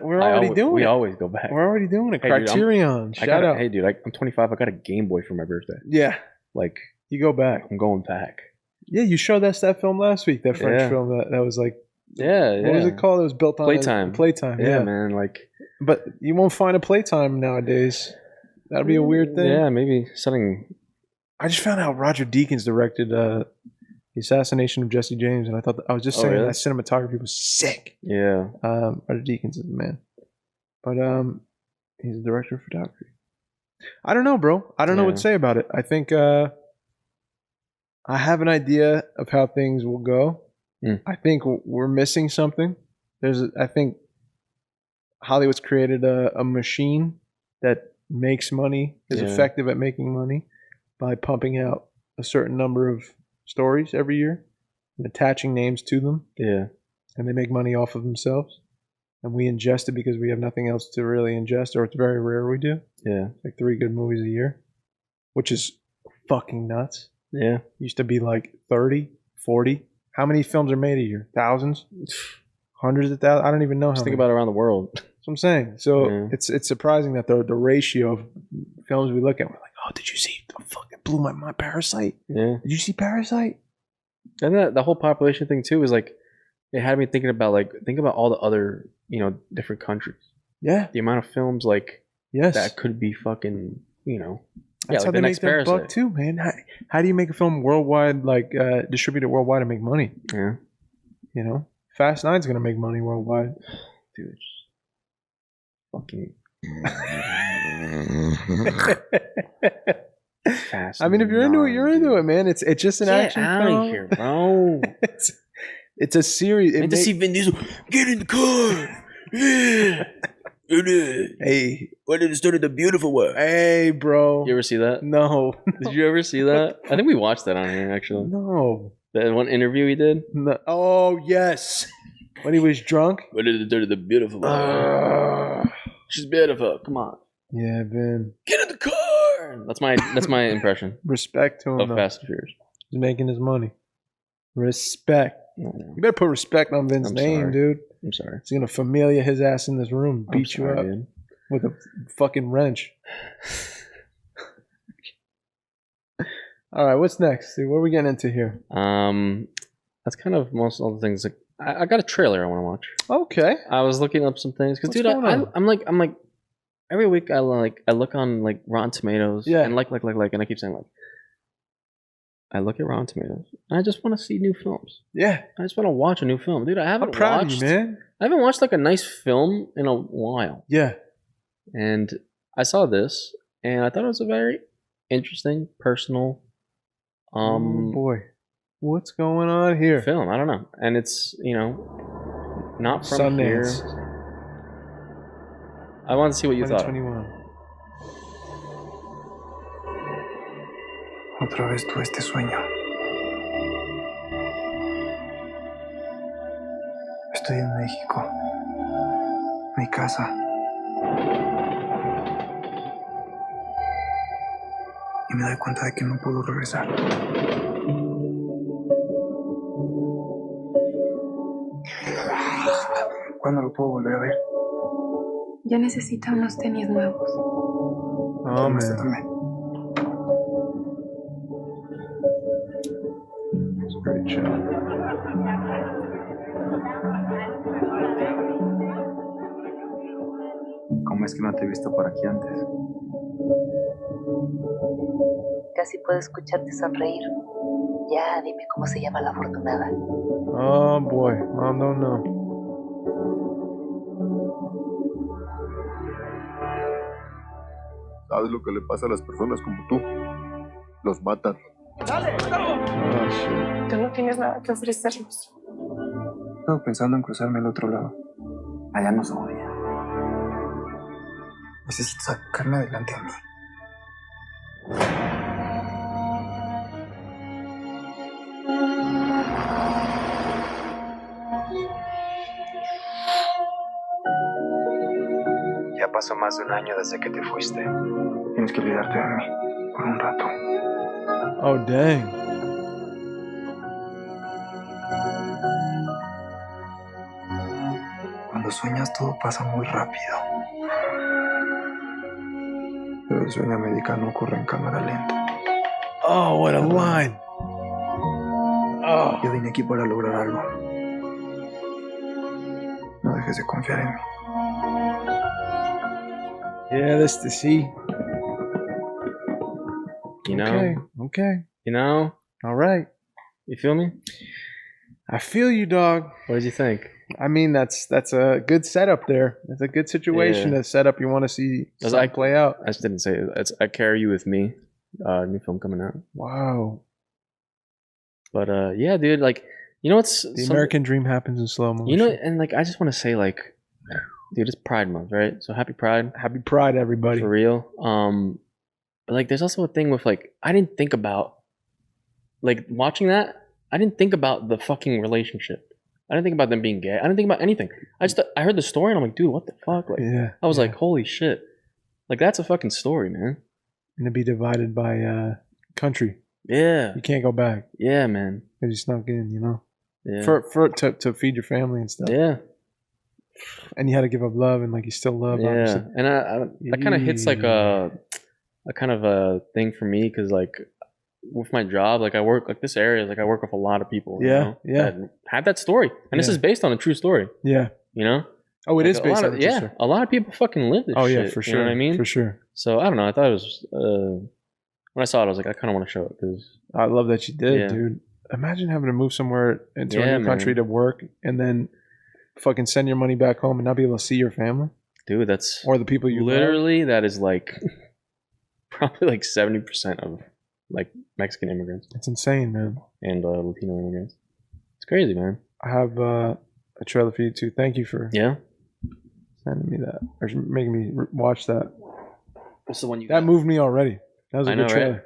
we're already doing it. We always go back. We're already doing it. Hey, dude, Criterion. Shout out. Hey, dude, I'm 25. I got a Game Boy for my birthday. Yeah, Like, you go back. I'm going back. Yeah, you showed us that film last week. That French Yeah. film that was like, Yeah, what was it called? It was built on Playtime. Playtime. Yeah, Yeah, man. Like, but you won't find a Playtime nowadays. That'd be a weird thing. yeah, maybe something. I just found out Roger Deakins directed the assassination of Jesse James, and I was just saying really? that cinematography was sick. Yeah, Roger Deakins is the man, but he's a director of photography. I don't know, bro. I don't know what to say about it. I think I have an idea of how things will go. I think we're missing something. I think Hollywood's created a machine that makes money, is effective at making money by pumping out a certain number of stories every year and attaching names to them. yeah, And they make money off of themselves. And we ingest it because we have nothing else to really ingest, or it's very rare we do. yeah, Like 3 good movies a year, which is fucking nuts. yeah. Used to be like 30, 40. How many films are made a year? Thousands? Hundreds of thousands? I don't even know how Just think many. about it around the world. That's what I'm saying. So Yeah. it's surprising that the ratio of films we look at, we're like, oh, did you see? Oh, fuck, it blew my Parasite. Yeah, Did you see Parasite? and the whole population thing too is like, it had me thinking about think about all the other different countries. Yeah. The amount of films like Yes. that could be fucking That's like how the they next make their buck Parasite. too, man. How do you make a film worldwide, like distribute it worldwide and make money? Yeah, You know, Fast 9's gonna make money worldwide. dude, fucking fast. I mean, if you're into it, you're into it, man. It's just an Get action out film. of here, bro. It's a series. Need to see Vin Diesel. Get in the car. Yeah. Hey, What did it start the beautiful one? hey, bro. You ever see that? No. Did you ever see that? I think we watched that on here actually. No. That one interview he did. No. Oh, yes. When he was drunk. What did it do to the beautiful one? She's beautiful. Come on. Yeah, Vin. Get in the car. That's my impression Respect to him. of though. Fast and Furious. He's making his money. Respect. You better put respect on Vince's I'm name, sorry. dude. I'm sorry. He's gonna familiar his ass in this room, I'm beat you sorry, up dude. with a fucking wrench. All right, what's next, dude? What are we getting into here? That's kind of most all the things. Like, I got a trailer I want to watch. Okay. I was looking up some things because, What's dude, going on? I'm like every week I look on like Rotten Tomatoes, Yeah. and like, and I keep saying like, I look at Rotten Tomatoes, and I just want to see new films. Yeah. I just want to watch a new film, dude. I I'm haven't proud watched, of you, man. I haven't watched like a nice film in a while, Yeah. and I saw this, and I thought it was a very interesting, personal, Oh boy, what's going on here? film. I don't know, and it's not from Sundance. here. I want to see what you thought. 2021. Otra vez tuve este sueño. Estoy en México. Mi casa. Y me doy cuenta de que no puedo regresar. ¿Cuándo lo puedo volver a ver? Ya necesita unos tenis nuevos. Oh Toma este man, también. it's pretty chill. ¿Cómo es que no te he visto por aquí antes? Casi puedo escucharte sonreír. Ya, dime cómo se llama la afortunada. Oh boy, mom don't know. ¿Sabes lo que le pasa a las personas como tú? Los matan. Oh shit. Tú no tienes nada que ofrecernos. Estaba pensando en cruzarme al otro lado. Allá nos odian. Necesito sacarme adelante a mí. Ya pasó más de un año desde que te fuiste. Tienes que olvidarte de mí por un rato. Oh dang. Cuando sueñas todo pasa muy rápido. Pero el sueño americano ocurre en cámara lenta. Oh, what a line. Oh. Yo vine aquí para lograr algo. No dejes de confiar en mí. Yeah, this to see. You know, Okay. Okay. All right. You feel me? I feel you, dog. What did you think? I mean, that's a good setup there. It's a good situation Yeah. to set up. You want to see Does something I- play out. I just didn't say it. It's I Carry You With Me, new film coming out. Wow. But yeah, dude, like, you know what's The American dream happens in slow motion. you know, and like, I just want to say, like, dude, it's Pride Month, right? So happy Pride, Happy Pride, everybody. for real. But like, there's also a thing with like, I didn't think about, like, watching that. I didn't think about the fucking relationship. I didn't think about them being gay. I didn't think about anything. I heard the story and I'm like, dude, what the fuck? Like, Yeah. I was yeah. like, holy shit. Like, that's a fucking story, man. And to be divided by country. Yeah. You can't go back Yeah, man. because you snuck in, you know, Yeah. to feed your family and stuff. Yeah. And you had to give up love and like you still love. Yeah. obviously. And that kind of hits like a kind of a thing for me because like with my job, like I work like this area, like I work with a lot of people. you Yeah, know, yeah. that have that story, and this Yeah. is based on a true story. Yeah. You know. Oh, it Like, is based a lot on of, a true yeah, story. a lot of people fucking live this Oh shit. yeah, for sure. You know what I mean? For sure. So I don't know. I thought it was when I saw it, I was like, I kind of want to show it because I love that you did, Yeah. dude. Imagine having to move somewhere into Yeah, a new country man. to work and then fucking send your money back home and not be able to see your family dude, that's or the people you love. literally that is like probably like 70% of like Mexican immigrants It's insane, man. and Latino immigrants. It's crazy, man. I have a trailer for you too. Thank you for Yeah. sending me that or making me watch that. What's the one you That moved me already. That was a I good know, right? trailer.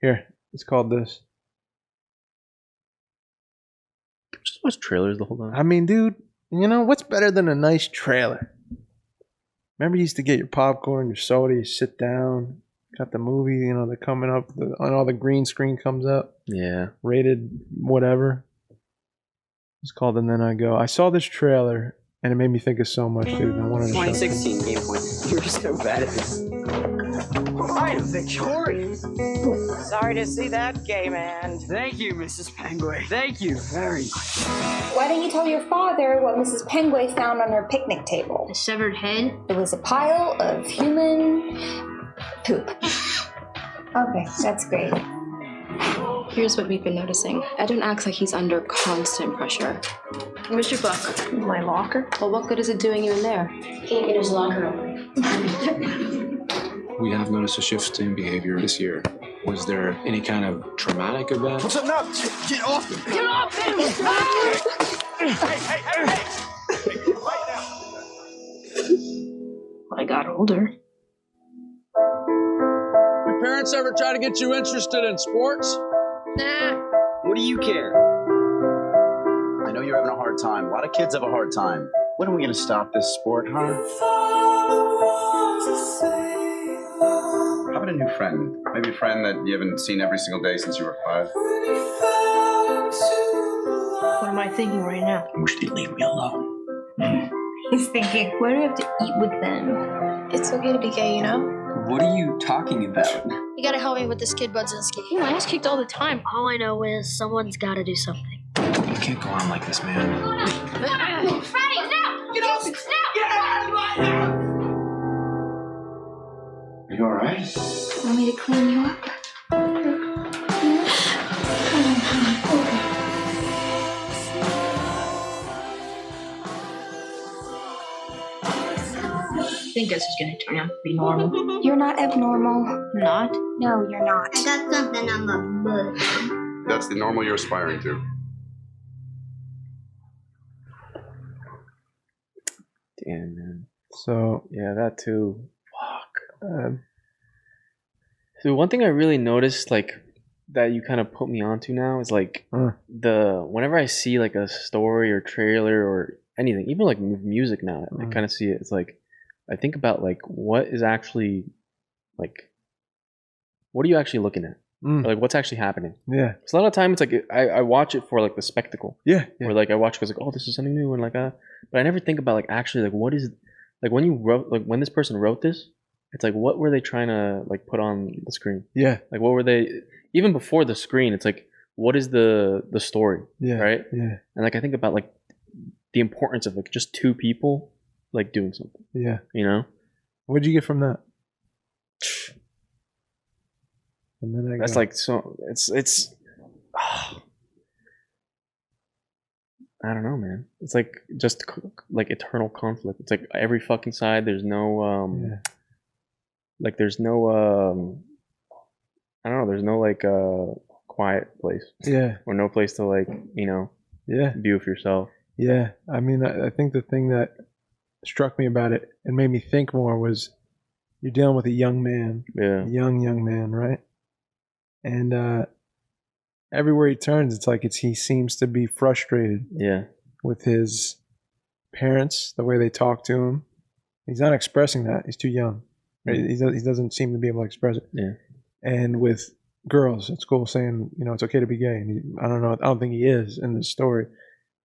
Here, it's called this. Just watch trailers the whole time. I mean, dude, you know what's better than a nice trailer? Remember, you used to get your popcorn, your soda, you sit down, got the movie, you know, they're coming up, and all the green screen comes up, Yeah. rated whatever. It's called And Then I Go. I saw this trailer and it made me think of so much, dude. And I wanted to show it. 2016 game point. You're so bad at this. I am victorious. Sorry to see that, gay man. Thank you, Mrs. Penguin. Thank you very much. Why don't you tell your father what Mrs. Penguin found on her picnic table? A severed head? It was a pile of human poop. Okay, that's great. Here's what we've been noticing. Eden acts like he's under constant pressure. Where's your book? My locker? Well, what good is it doing you in there? Can't get his locker open. We have noticed a shift in behavior this year. Was there any kind of traumatic event? What's up now? Get off him! Get off him! Hey! Right now. I got older. Your parents ever try to get you interested in sports? Nah. What do you care? I know you're having a hard time. A lot of kids have a hard time. When are we going to stop this sport, huh? How about a new friend? Maybe a friend that you haven't seen every single day since you were 5. What am I thinking right now? I wish you'd leave me alone. He's thinking, Where do we have to eat with them? It's okay to be gay, you know? What are you talking about? You gotta help me with this kid Budzinski. My ass kicked all the time. All I know is someone's gotta do something. You can't go on like this, man. Freddie, no! Get off me! No! Get out of my house! Are you alright? want me to clean you up? I think this is gonna turn out to be normal. You're not abnormal. Not? No, you're not. I got something on my butt. That's the normal you're aspiring to. Damn, man. So Yeah, that too. Fuck. So one thing I really noticed, like, that you kind of put me onto now is like whenever I see like a story or trailer or anything, even like music now, I kind of see it. It's like I think about like what is actually like, what are you actually looking at? Or, like what's actually happening? Yeah. Because a lot of time it's like I watch it for like the spectacle. Yeah. Or like I watch because like, oh, this is something new and like but I never think about like actually like what is like when you wrote, like when this person wrote this, it's like what were they trying to like put on the screen? Yeah. Like what were they even before the screen? It's like what is the story? Yeah. Right. Yeah. And like I think about like the importance of like just two people like doing something. Yeah. You know. What'd you get from that? And then That's like so. It's. I don't know, man. It's like just like eternal conflict. It's like every fucking side. There's no like there's no I don't know. There's no like quiet place. Yeah. Or no place to like be with yourself. Yeah. I mean, I think the thing that struck me about it and made me think more was you're dealing with a young man. Yeah. A young man, right? And everywhere he turns, it's like he seems to be frustrated. Yeah. With his parents, the way they talk to him. He's not expressing that. He's too young. Right? He doesn't seem to be able to express it. Yeah. And with girls at school saying, it's okay to be gay. And I don't think he is in this story.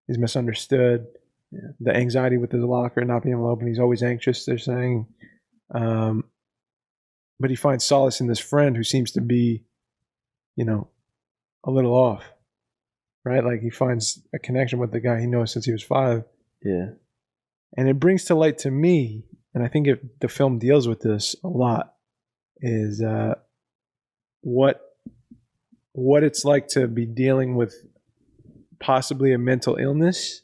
He's misunderstood. Yeah. The anxiety with his locker not being able to open. He's always anxious, they're saying. But he finds solace in this friend who seems to be, a little off, right? Like he finds a connection with the guy he knows since he was 5. Yeah. And it brings to light to me, and I think the film deals with this a lot, is what it's like to be dealing with possibly a mental illness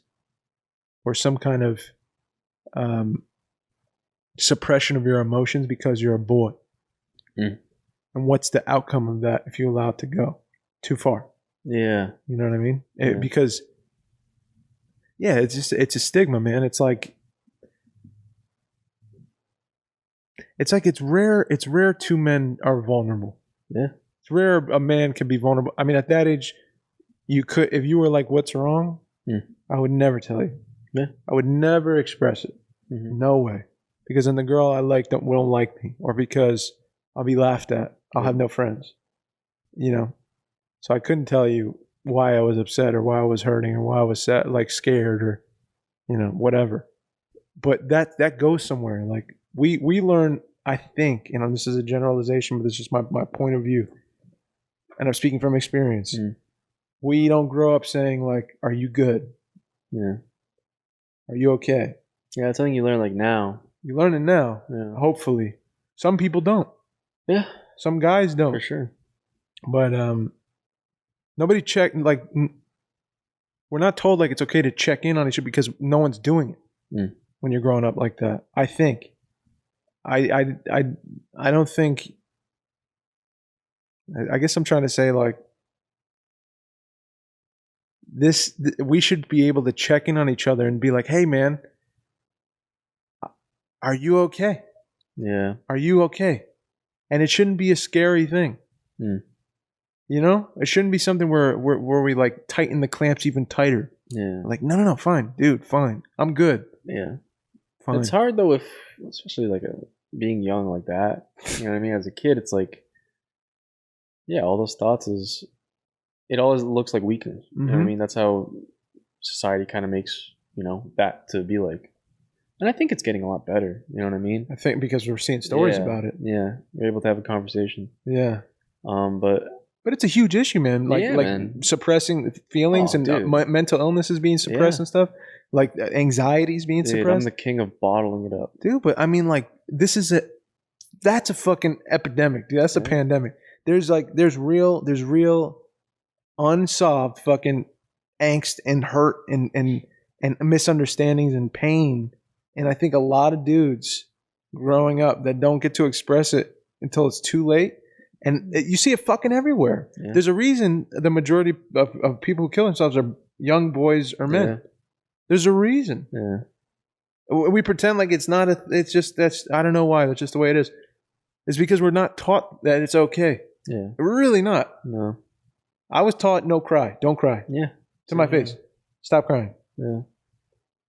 or some kind of suppression of your emotions because you're a boy. And what's the outcome of that if you allow it to go too far? Yeah. You know what I mean? Because, it's a stigma, man. It's rare two men are vulnerable. Yeah. It's rare a man can be vulnerable. I mean, at that age, you could, if you were like, what's wrong? I would never tell you. Yeah. I would never express it. No way. Because then the girl I like won't like me, or because I'll be laughed at. I'll have no friends. So I couldn't tell you why I was upset or why I was hurting or why I was sad, like scared or, whatever. But that goes somewhere. Like we learn, I think, this is a generalization, but it's just my point of view. And I'm speaking from experience. We don't grow up saying like, "Are you good? Yeah. Are you okay?" Yeah, that's something you learn like now. You learn it now. Yeah. Hopefully. Some people don't. Yeah. Some guys don't. For sure. But nobody check like we're not told like it's okay to check in on each other because no one's doing it when you're growing up like that. I think. I don't think. I guess I'm trying to say like this. We should be able to check in on each other and be like, "Hey, man, are you okay? Yeah. Are you okay?" And it shouldn't be a scary thing. It shouldn't be something where we like tighten the clamps even tighter. Yeah. Like, no, fine, dude, fine, I'm good. Yeah. Fine. It's hard though, especially like being young like that. You know what I mean? As a kid, it's like, yeah, all those thoughts it always looks like weakness. You know what I mean? That's how society kind of makes that to be like. And I think it's getting a lot better. You know what I mean? I think because we're seeing stories about it. Yeah, you're able to have a conversation. Yeah. But it's a huge issue, man. Like man. Suppressing feelings and mental illnesses being suppressed and stuff. Like anxieties being suppressed. I'm the king of bottling it up, dude. But I mean, like that's a fucking epidemic, dude. That's a pandemic. There's real unsolved fucking angst and hurt and misunderstandings and pain. And I think a lot of dudes growing up that don't get to express it until it's too late. And you see it fucking everywhere. Yeah. There's a reason the majority of people who kill themselves are young boys or men. Yeah. There's a reason. Yeah. We pretend like it's not it's just, I don't know why. That's just the way it is. It's because we're not taught that it's okay. Yeah. We're really not. No. I was taught no cry. Don't cry. Yeah. To my face. Stop crying. Yeah.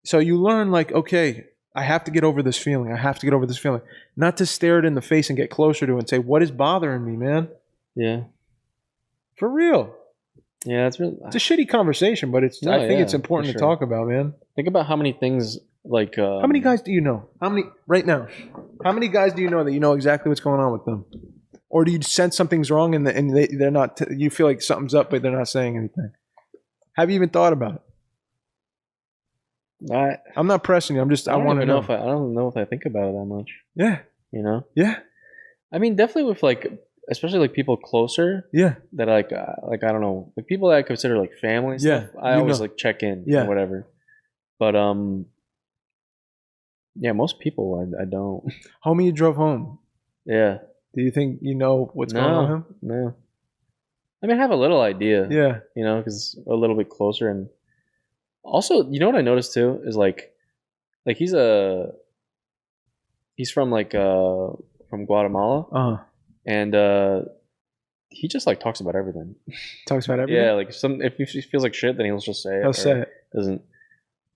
So you learn like, okay, I have to get over this feeling. I have to get over this feeling. Not to stare it in the face and get closer to it and say, what is bothering me, man? Yeah. For real. Yeah, it's really... It's a shitty conversation, but I think it's important to talk about, man. Think about how many things like... how many guys do you know? Right now, how many guys do you know that you know exactly what's going on with them? Or do you sense something's wrong and they're not... you feel like something's up, but they're not saying anything? Have you even thought about it? I'm not pressing you. I want to know. I don't know if I think about it that much. Yeah. Yeah. I mean, definitely with like, especially like people closer. Yeah. That like I don't know, like people that I consider like family. And stuff, I always like check in. Yeah. Or whatever. But yeah, most people I don't. Homie, you drove home. Yeah. Do you think you know what's going on with him? No. I mean, I have a little idea. Yeah. Because a little bit closer. And also, you know what I noticed too is like he's from like from Guatemala, and he just like talks about everything. Talks about everything. Yeah, like if he feels like shit, then he'll just say it. He'll say it. Doesn't.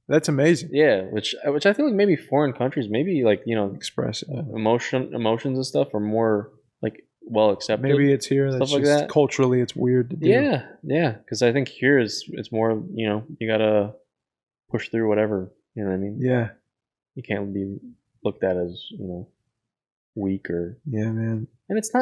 That's amazing. Yeah, which I feel like maybe foreign countries, maybe like express emotions and stuff are more like well accepted. Maybe it's here stuff that's like just that. Culturally it's weird to do. Yeah, because I think here it's more you gotta push through whatever, you know what I mean? Yeah, you can't be looked at as weak or man. And it's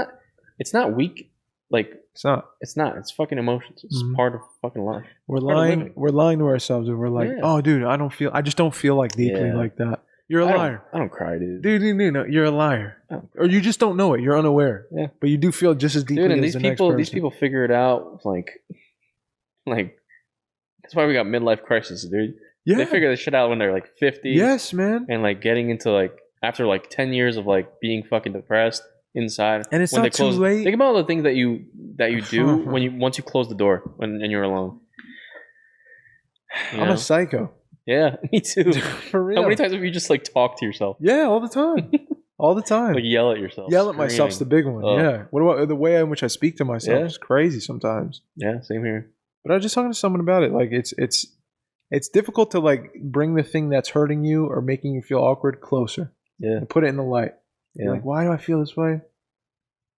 not weak. Like it's not. It's fucking emotions. It's part of fucking life. We're lying to ourselves and we're like, oh, dude, I just don't feel like deeply like that. You're a liar. I don't cry, dude. Dude, no, you're a liar. Or you just don't know it. You're unaware. Yeah. But you do feel just as deeply and as the next person. These people figure it out. Like that's why we got midlife crisis, dude. Yeah. They figure this shit out when they're like 50. Yes, man. And like getting into like after like 10 years of like being fucking depressed inside. And it's not too late. Think about all the things that you do once you close the door and you're alone. I'm a psycho. Yeah, me too. For real. How many times have you just like talked to yourself? Yeah, all the time. All the time. Like yell at yourself. Yell at myself's the big one. Yeah. What about the way in which I speak to myself is crazy sometimes. Yeah, same here. But I was just talking to someone about it. Like it's difficult to like bring the thing that's hurting you or making you feel awkward closer. Yeah. And put it in the light. Yeah. Like, why do I feel this way?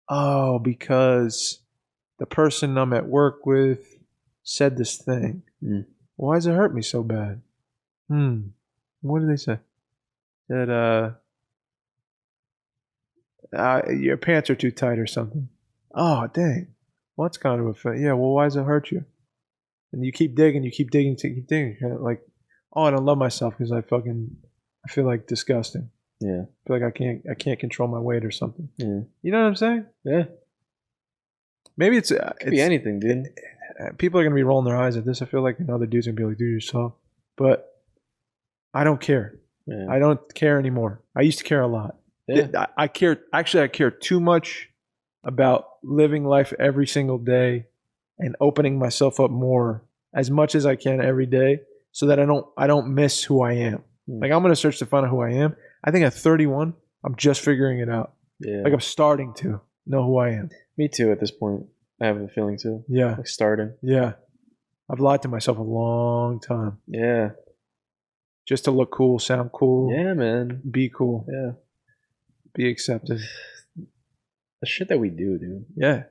Oh, because the person I'm at work with said this thing. Why does it hurt me so bad? What did they say? That your pants are too tight or something. Oh, dang. Well, that's kind of a thing. Yeah, well, why does it hurt you? And you keep digging. Kind of like, oh, I don't love myself because I feel like disgusting. Yeah. I feel like I can't control my weight or something. Yeah. You know what I'm saying? Yeah. Maybe it could be anything, dude. People are gonna be rolling their eyes at this. I feel like another dude's gonna be like, "Do yourself," but I don't care. Yeah. I don't care anymore. I used to care a lot. Yeah. I care. Actually, I care too much about living life every single day and opening myself up more as much as I can every day, so that I don't miss who I am. Like I'm gonna search to find out who I am. I think at 31, I'm just figuring it out. Yeah. Like I'm starting to know who I am. Me too. At this point, I have a feeling too. Yeah. Like starting. Yeah. I've lied to myself a long time. Yeah. Just to look cool, sound cool. Yeah, man. Be cool. Yeah. Be accepted. The shit that we do, dude. Yeah.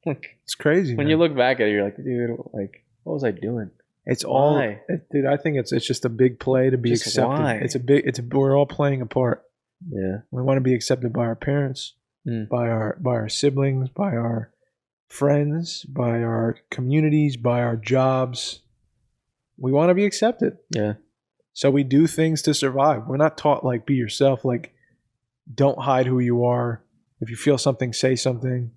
Like it's crazy. When you look back at it, you're like, dude, like, what was I doing? It's all, why? Dude. I think it's just a big play to be Just accepted. why? We're all playing a part. Yeah. We want to be accepted by our parents, by our siblings, by our friends, by our communities, by our jobs. We want to be accepted. Yeah. So we do things to survive. We're not taught like be yourself, like don't hide who you are. If you feel something, say something.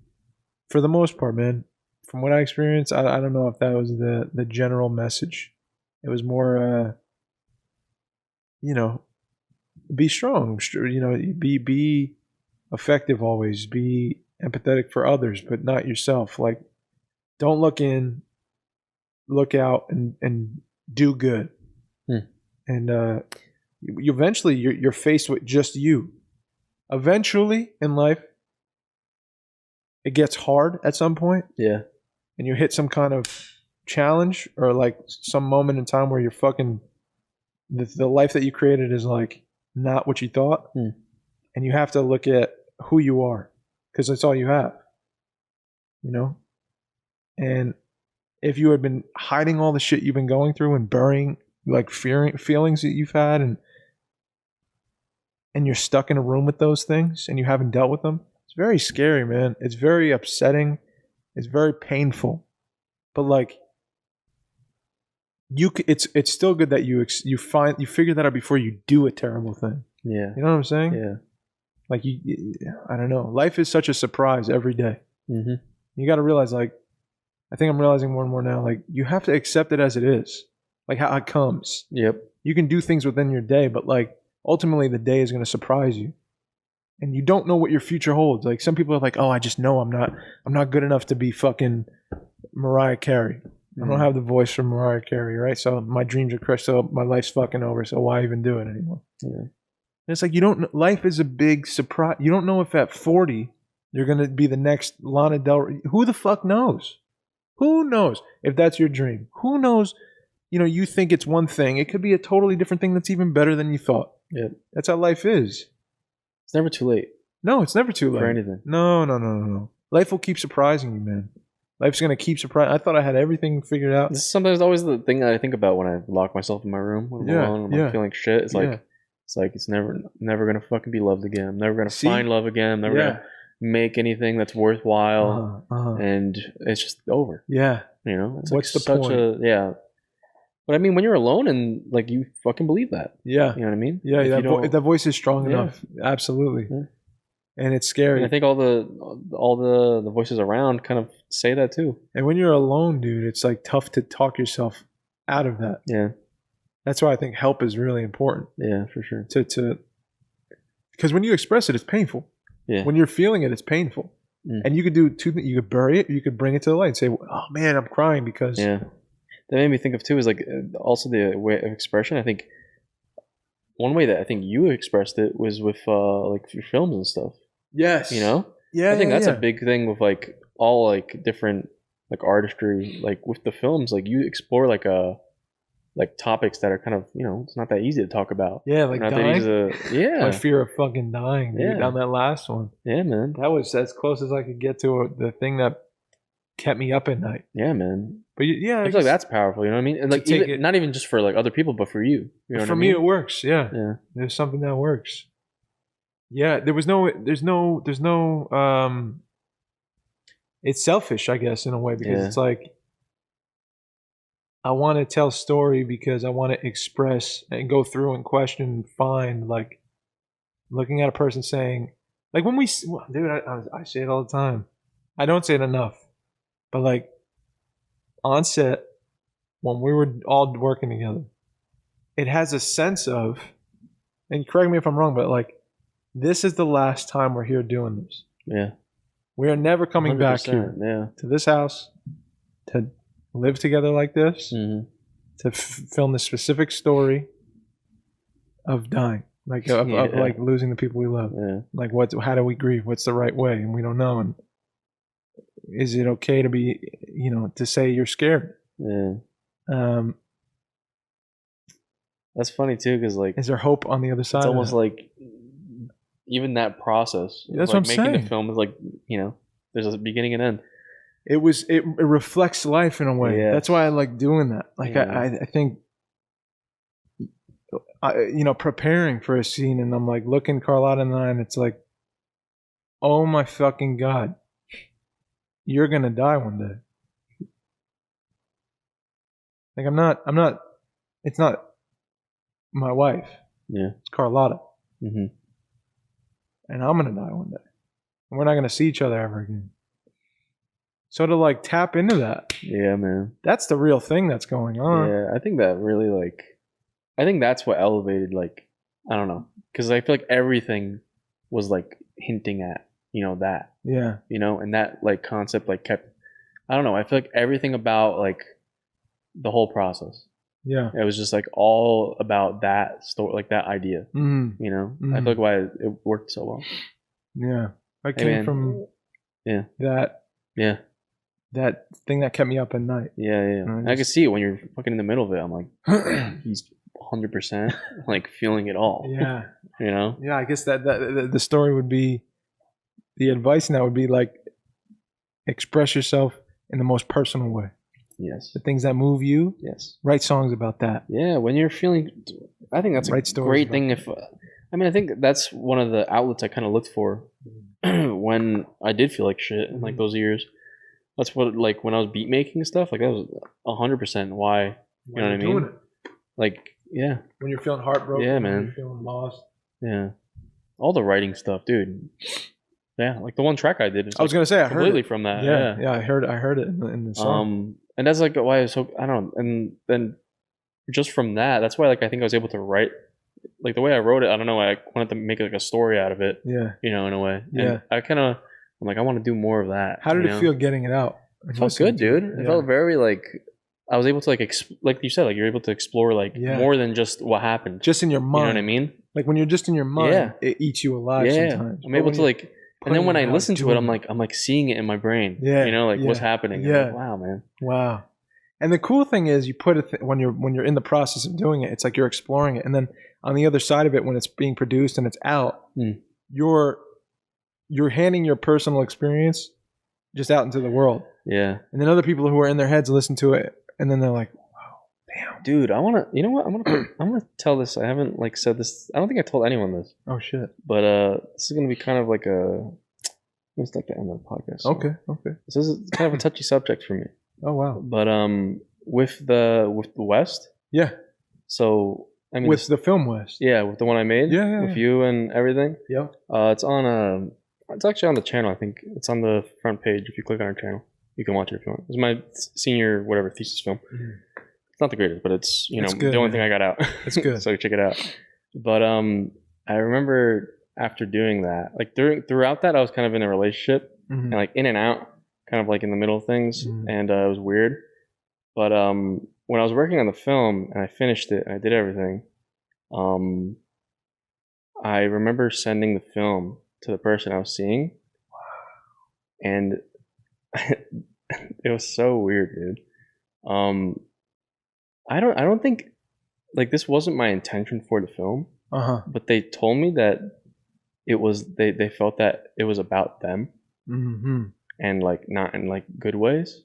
For the most part, man, from what I experienced, I don't know if that was the general message. It was more, be strong. Be effective always. Be empathetic for others, but not yourself. Like, don't look in, look out, and do good. And you eventually you're faced with just you. Eventually in life, it gets hard at some point. Yeah. And you hit some kind of challenge or like some moment in time where you're fucking the life that you created is like not what you thought. And you have to look at who you are because that's all you have. And if you had been hiding all the shit you've been going through and burying like feelings that you've had and you're stuck in a room with those things and you haven't dealt with them, it's very scary, man. It's very upsetting. It's very painful. But like it's still good that you figure that out before you do a terrible thing. Yeah. You know what I'm saying? Yeah. Like I don't know. Life is such a surprise every day. You got to realize, like, I think I'm realizing more and more now, like you have to accept it as it is. Like how it comes. Yep. You can do things within your day, but like ultimately the day is going to surprise you. And you don't know what your future holds. Like some people are like, "Oh, I just know I'm not good enough to be fucking Mariah Carey. I don't have the voice from Mariah Carey, right? So my dreams are crushed. So my life's fucking over. So why even do it anymore?" Yeah. And it's like life is a big surprise. You don't know if at 40 you're going to be the next Lana Del Rey. Who the fuck knows? Who knows if that's your dream? Who knows? You think it's one thing. It could be a totally different thing that's even better than you thought. Yeah. That's how life is. It's never too late. No, it's never too late. For anything. No. Life will keep surprising you, man. Life's going to keep surprising. I thought I had everything figured out. This is sometimes always the thing that I think about when I lock myself in my room when I'm alone and I'm like feeling shit. It's like it's never going to fucking be loved again. I'm never going to find love again. I'm never going to make anything that's worthwhile. And it's just over. Yeah. It's what's like the point? Yeah. But I mean, when you're alone and like you fucking believe that. Yeah. You know what I mean? Yeah, that voice is strong enough. Absolutely. Yeah. And it's scary. And I think all the voices around kind of say that too. And when you're alone, dude, it's like tough to talk yourself out of that. Yeah. That's why I think help is really important. Yeah, for sure. Because when you express it, it's painful. Yeah. When you're feeling it, it's painful. And you could do two things. You could bury it, or you could bring it to the light and say, "Oh man, I'm crying because." Yeah. That made me think of too is like also the way of expression. I think one way that I think you expressed it was with like your films and stuff. Yes. Yeah. I think that's a big thing with like all like different like artistry. Like with the films, like you explore like topics that are kind of it's not that easy to talk about. Yeah, like not dying. That easy to, My fear of fucking dying. Dude, on that last one. Yeah, man. That was as close as I could get to the thing that kept me up at night. Yeah, man. But yeah, I feel like that's powerful. You know what I mean? And like, not even just for like other people, but for you. You know for what I me, mean? it works. Yeah. Yeah. There's something that works. Yeah. There's no. It's selfish, I guess, in a way, because it's like I want to tell story because I want to express and go through and question and find, like, looking at a person saying, like, when we, dude, I say it all the time. I don't say it enough, but like on set, when we were all working together, it has a sense of, and correct me if I'm wrong, but like, this is the last time we're here doing this. Yeah. We are never coming back here to this house to live together like this, to film this specific story of dying. Like of like losing the people we love. Yeah. Like how do we grieve? What's the right way? And we don't know. And is it okay to be, to say you're scared? Yeah. That's funny too, because like, is there hope on the other side? It's almost like even that process. That's like what I'm making saying. the film is like, there's a beginning and end. It reflects life in a way. Yeah. That's why I like doing that. Like I think. Preparing for a scene, and I'm like looking Carlotta in the eye, and it's like, oh my fucking God, you're gonna die one day. Like I'm not. It's not my wife. Yeah, it's Carlotta. Mm-hmm. And I'm gonna die one day, and we're not gonna see each other ever again. So to like tap into that, yeah, man, that's the real thing that's going on. Yeah, I think that really like. I think that's what elevated, like, I don't know, because I feel like everything was like hinting at, that. Yeah. And that like concept like kept, I don't know, I feel like everything about like the whole process. Yeah. It was just like all about that story, like that idea. Mm-hmm. I feel like why it worked so well. Yeah. I came from that. Yeah. That thing that kept me up at night. Yeah. I can see it when you're fucking in the middle of it. I'm like, he's 100% like feeling it all. Yeah. Yeah, I guess that the story would be, the advice now would be like, express yourself in the most personal way. Yes. The things that move you. Yes. Write songs about that. Yeah, when you're feeling, I think that's a great thing. If I think that's one of the outlets I kind of looked for when I did feel like shit in like those years. That's what, like, when I was beat making stuff, like that was 100% why. You know what I mean? Like, yeah. When you're feeling heartbroken. Yeah, man. When you're feeling lost. Yeah. All the writing stuff, dude. Yeah, like the one track I did. I was gonna say I heard completely it from that. Yeah, I heard it in the song. And that's like why it's so, I don't know. And then just from that, that's why like I think I was able to write, like the way I wrote it. I don't know. I wanted to make like a story out of it. Yeah. In a way. Yeah. And I'm like, I want to do more of that. How did it feel getting it out? It felt good, dude. It felt very like, I was able to like, like you said, like you're able to explore like more than just what happened. Just in your mind. You know what I mean? Like when you're just in your mind, it eats you alive sometimes. I'm able to like, and then when I listen to it, I'm like seeing it in my brain. Yeah. Like what's happening. Yeah. Like, wow, man. Wow. And the cool thing is you put it, when you're in the process of doing it, it's like you're exploring it. And then on the other side of it, when it's being produced and it's out, you're handing your personal experience just out into the world. Yeah. And then other people who are in their heads listen to it, and then they're like, wow, damn. Dude, I want to, you know what? I'm going to tell this. I haven't like said this. I don't think I told anyone this. Oh shit. But this is going to be kind of like it's like the end of the podcast. So. Okay. This is kind of a touchy subject for me. Oh wow. But with the West. Yeah. So I mean, with the Film West. Yeah, with the one I made. Yeah. With you and everything. Yeah. It's actually on the channel. I think it's on the front page. If you click on our channel, you can watch it if you want. It's my senior thesis film. Mm-hmm. It's not the greatest, but it's it's good, the only thing I got out. It's good. So check it out. But I remember after doing that, like throughout that, I was kind of in a relationship and like in and out, kind of like in the middle of things, and it was weird. But when I was working on the film and I finished it and I did everything, I remember sending the film to the person I was seeing, and it was so weird, dude. I don't think, like, this wasn't my intention for the film, but they told me that it was, they felt that it was about them, and like not in like good ways.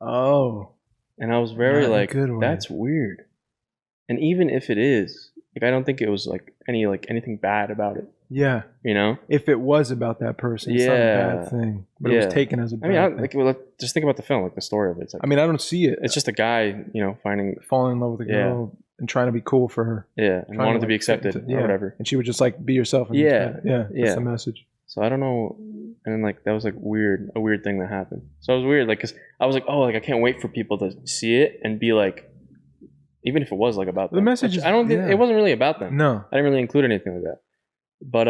Oh. And I was very Not in like, good ways. that's weird. And even if it is, like, I don't think it was like anything bad about it. Yeah. You know? If it was about that person, it's not a bad thing. But it was taken as a bad thing. Like, well, just think about the film, like the story of it. It's like, I mean, I don't see it. It's just a guy, falling in love with a girl and trying to be cool for her. Yeah, and wanted to be accepted or whatever. And she would just like be yourself. And that's the message. So I don't know. And then like that was like a weird thing that happened. So it was weird, like, cause I was like, oh, like I can't wait for people to see it and be like, even if it was like about them. The message is, I don't think it wasn't really about them. No, I didn't really include anything like that. But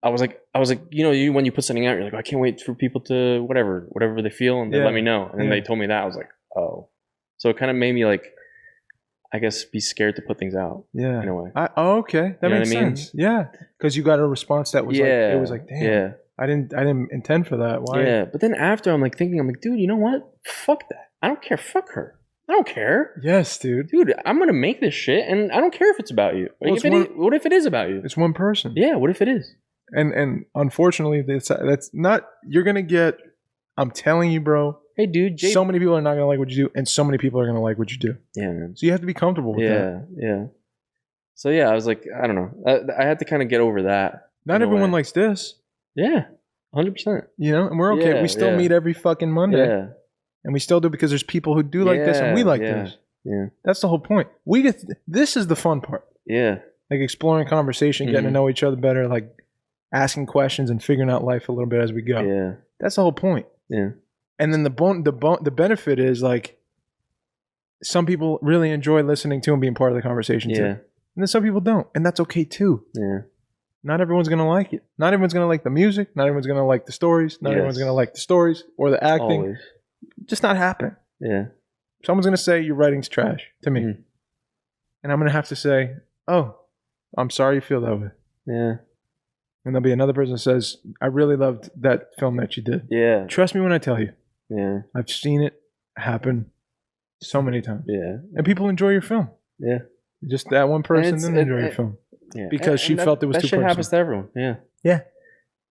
I was like, you when you put something out, you're like, I can't wait for people to whatever they feel, and they let me know. And then they told me that, I was like, oh. So it kind of made me like, I guess, be scared to put things out. Yeah. In a way. Okay, that makes sense. Yeah, because you got a response that was like, it was like, damn. Yeah. I didn't intend for that. Why? Yeah, but then after I'm like thinking, I'm like, dude, you know what? Fuck that. I don't care. Fuck her. I don't care. Yes, dude. Dude, I'm gonna make this shit, and I don't care if it's about you. Like, what if it is about you? It's one person. Yeah. What if it is? And unfortunately, that's not. You're gonna get. I'm telling you, bro. Hey, dude. So many people are not gonna like what you do, and so many people are gonna like what you do. Yeah, man. So you have to be comfortable with that. Yeah. So yeah, I was like, I don't know. I had to kind of get over that. Not everyone likes this. Yeah, 100%. You know, and we're okay. Yeah, we still meet every fucking Monday. Yeah. And we still do because there's people who do like this and we like this. Yeah. That's the whole point. This is the fun part. Yeah. Like exploring conversation, getting to know each other better, like asking questions and figuring out life a little bit as we go. Yeah. That's the whole point. Yeah. And then the benefit is like some people really enjoy listening to and being part of the conversation too. And then some people don't. And that's okay too. Yeah. Not everyone's going to like it. Not everyone's going to like the music. Not everyone's going to like the stories. Not everyone's going to like the stories or the acting. Always. Just not happening. Yeah. Someone's going to say your writing's trash to me. And I'm going to have to say, oh, I'm sorry you feel that way. Yeah. And there'll be another person that says, I really loved that film that you did. Yeah. Trust me when I tell you. Yeah. I've seen it happen so many times. Yeah. And people enjoy your film. Yeah. Just that one person didn't enjoy your film. Yeah. Because she felt it was too personal. That shit happens to everyone. Yeah. Yeah.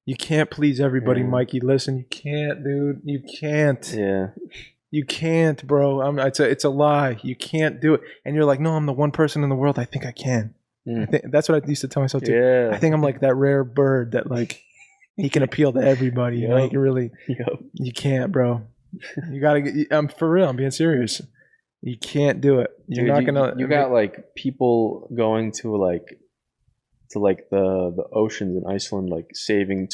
You can't please everybody, Mikey. Listen, you can't, dude. You can't. Yeah. You can't, bro. It's a lie. You can't do it. And you're like, no, I'm the one person in the world. I think I can. I think that's what I used to tell myself too. Yeah. I think I'm like that rare bird that like he can appeal to everybody. You know, he can really. You can't, bro. You gotta get. I'm for real. I'm being serious. You can't do it. You're not gonna. You got like people going to like the oceans in Iceland, like saving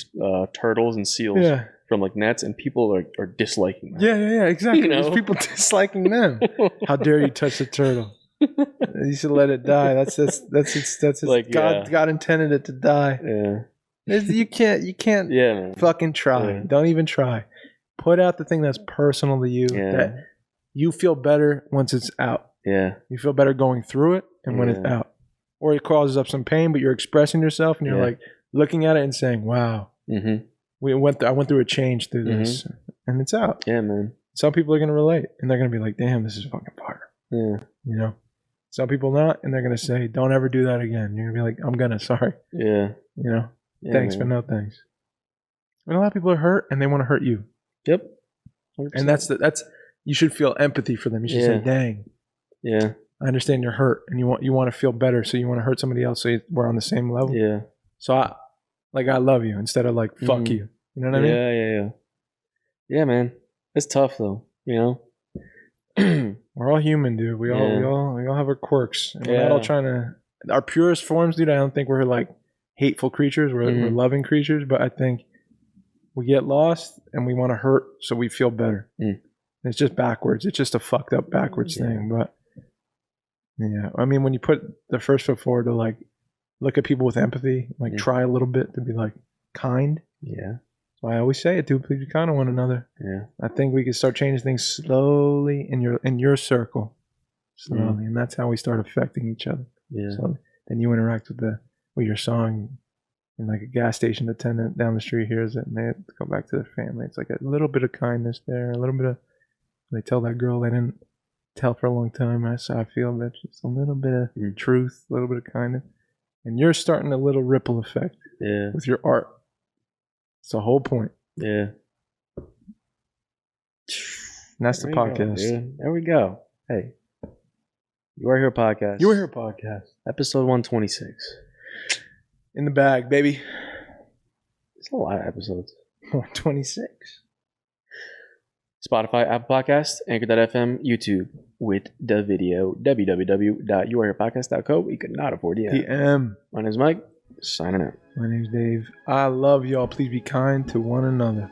turtles and seals from like nets, and people are disliking that. Yeah, exactly. You know? There's people disliking them. How dare you touch a turtle? You should let it die. That's like, God intended it to die. Yeah. You can't fucking try. Yeah. Don't even try. Put out the thing that's personal to you that you feel better once it's out. Yeah. You feel better going through it and when it's out. Or it causes up some pain, but you're expressing yourself and you're like looking at it and saying, wow, I went through a change through this and it's out. Yeah, man. Some people are going to relate and they're going to be like, damn, this is fucking fire. Yeah. You know? Some people not, and they're going to say, don't ever do that again. You're going to be like, I'm going to, sorry. Yeah. You know? Yeah, thanks, man. but no thanks. And a lot of people are hurt and they want to hurt you. Yep. 100%. And that's you should feel empathy for them. You should say, dang. Yeah. I understand you're hurt and you want to feel better, so you want to hurt somebody else so we're on the same level. Yeah. So I love you instead of like fuck you. You know what I mean? Yeah. Yeah, man. It's tough though, you know? We're all human, dude. We all have our quirks. And we're not all trying to our purest forms, dude. I don't think we're like hateful creatures. We're loving creatures, but I think we get lost and we want to hurt so we feel better. It's just backwards. It's just a fucked up backwards thing. But yeah, I mean, when you put the first foot forward to like look at people with empathy, like try a little bit to be like kind. Yeah. So I always say it, dude. Please be kind to one another. Yeah. I think we can start changing things slowly in your circle, slowly, and that's how we start affecting each other. Yeah. So then you interact with your song, and like a gas station attendant down the street hears it, and they have to go back to their family. It's like a little bit of kindness there, a little bit of. They tell that girl they didn't tell for a long time. That's how I feel. But just a little bit of truth, a little bit of kindness, and you're starting a little ripple effect. Yeah. With your art. It's the whole point. Yeah. And that's the There you go, podcast. dude. There we go. Hey. You Are Here podcast. You Are Here podcast. Episode 126. In the bag, baby. It's a lot of episodes. 126. Spotify, Apple Podcast, Anchor.fm, YouTube with the video. www.youareherepodcast.co. We could not afford the DM. My name's Mike. Signing out. My name's Dave. I love y'all. Please be kind to one another.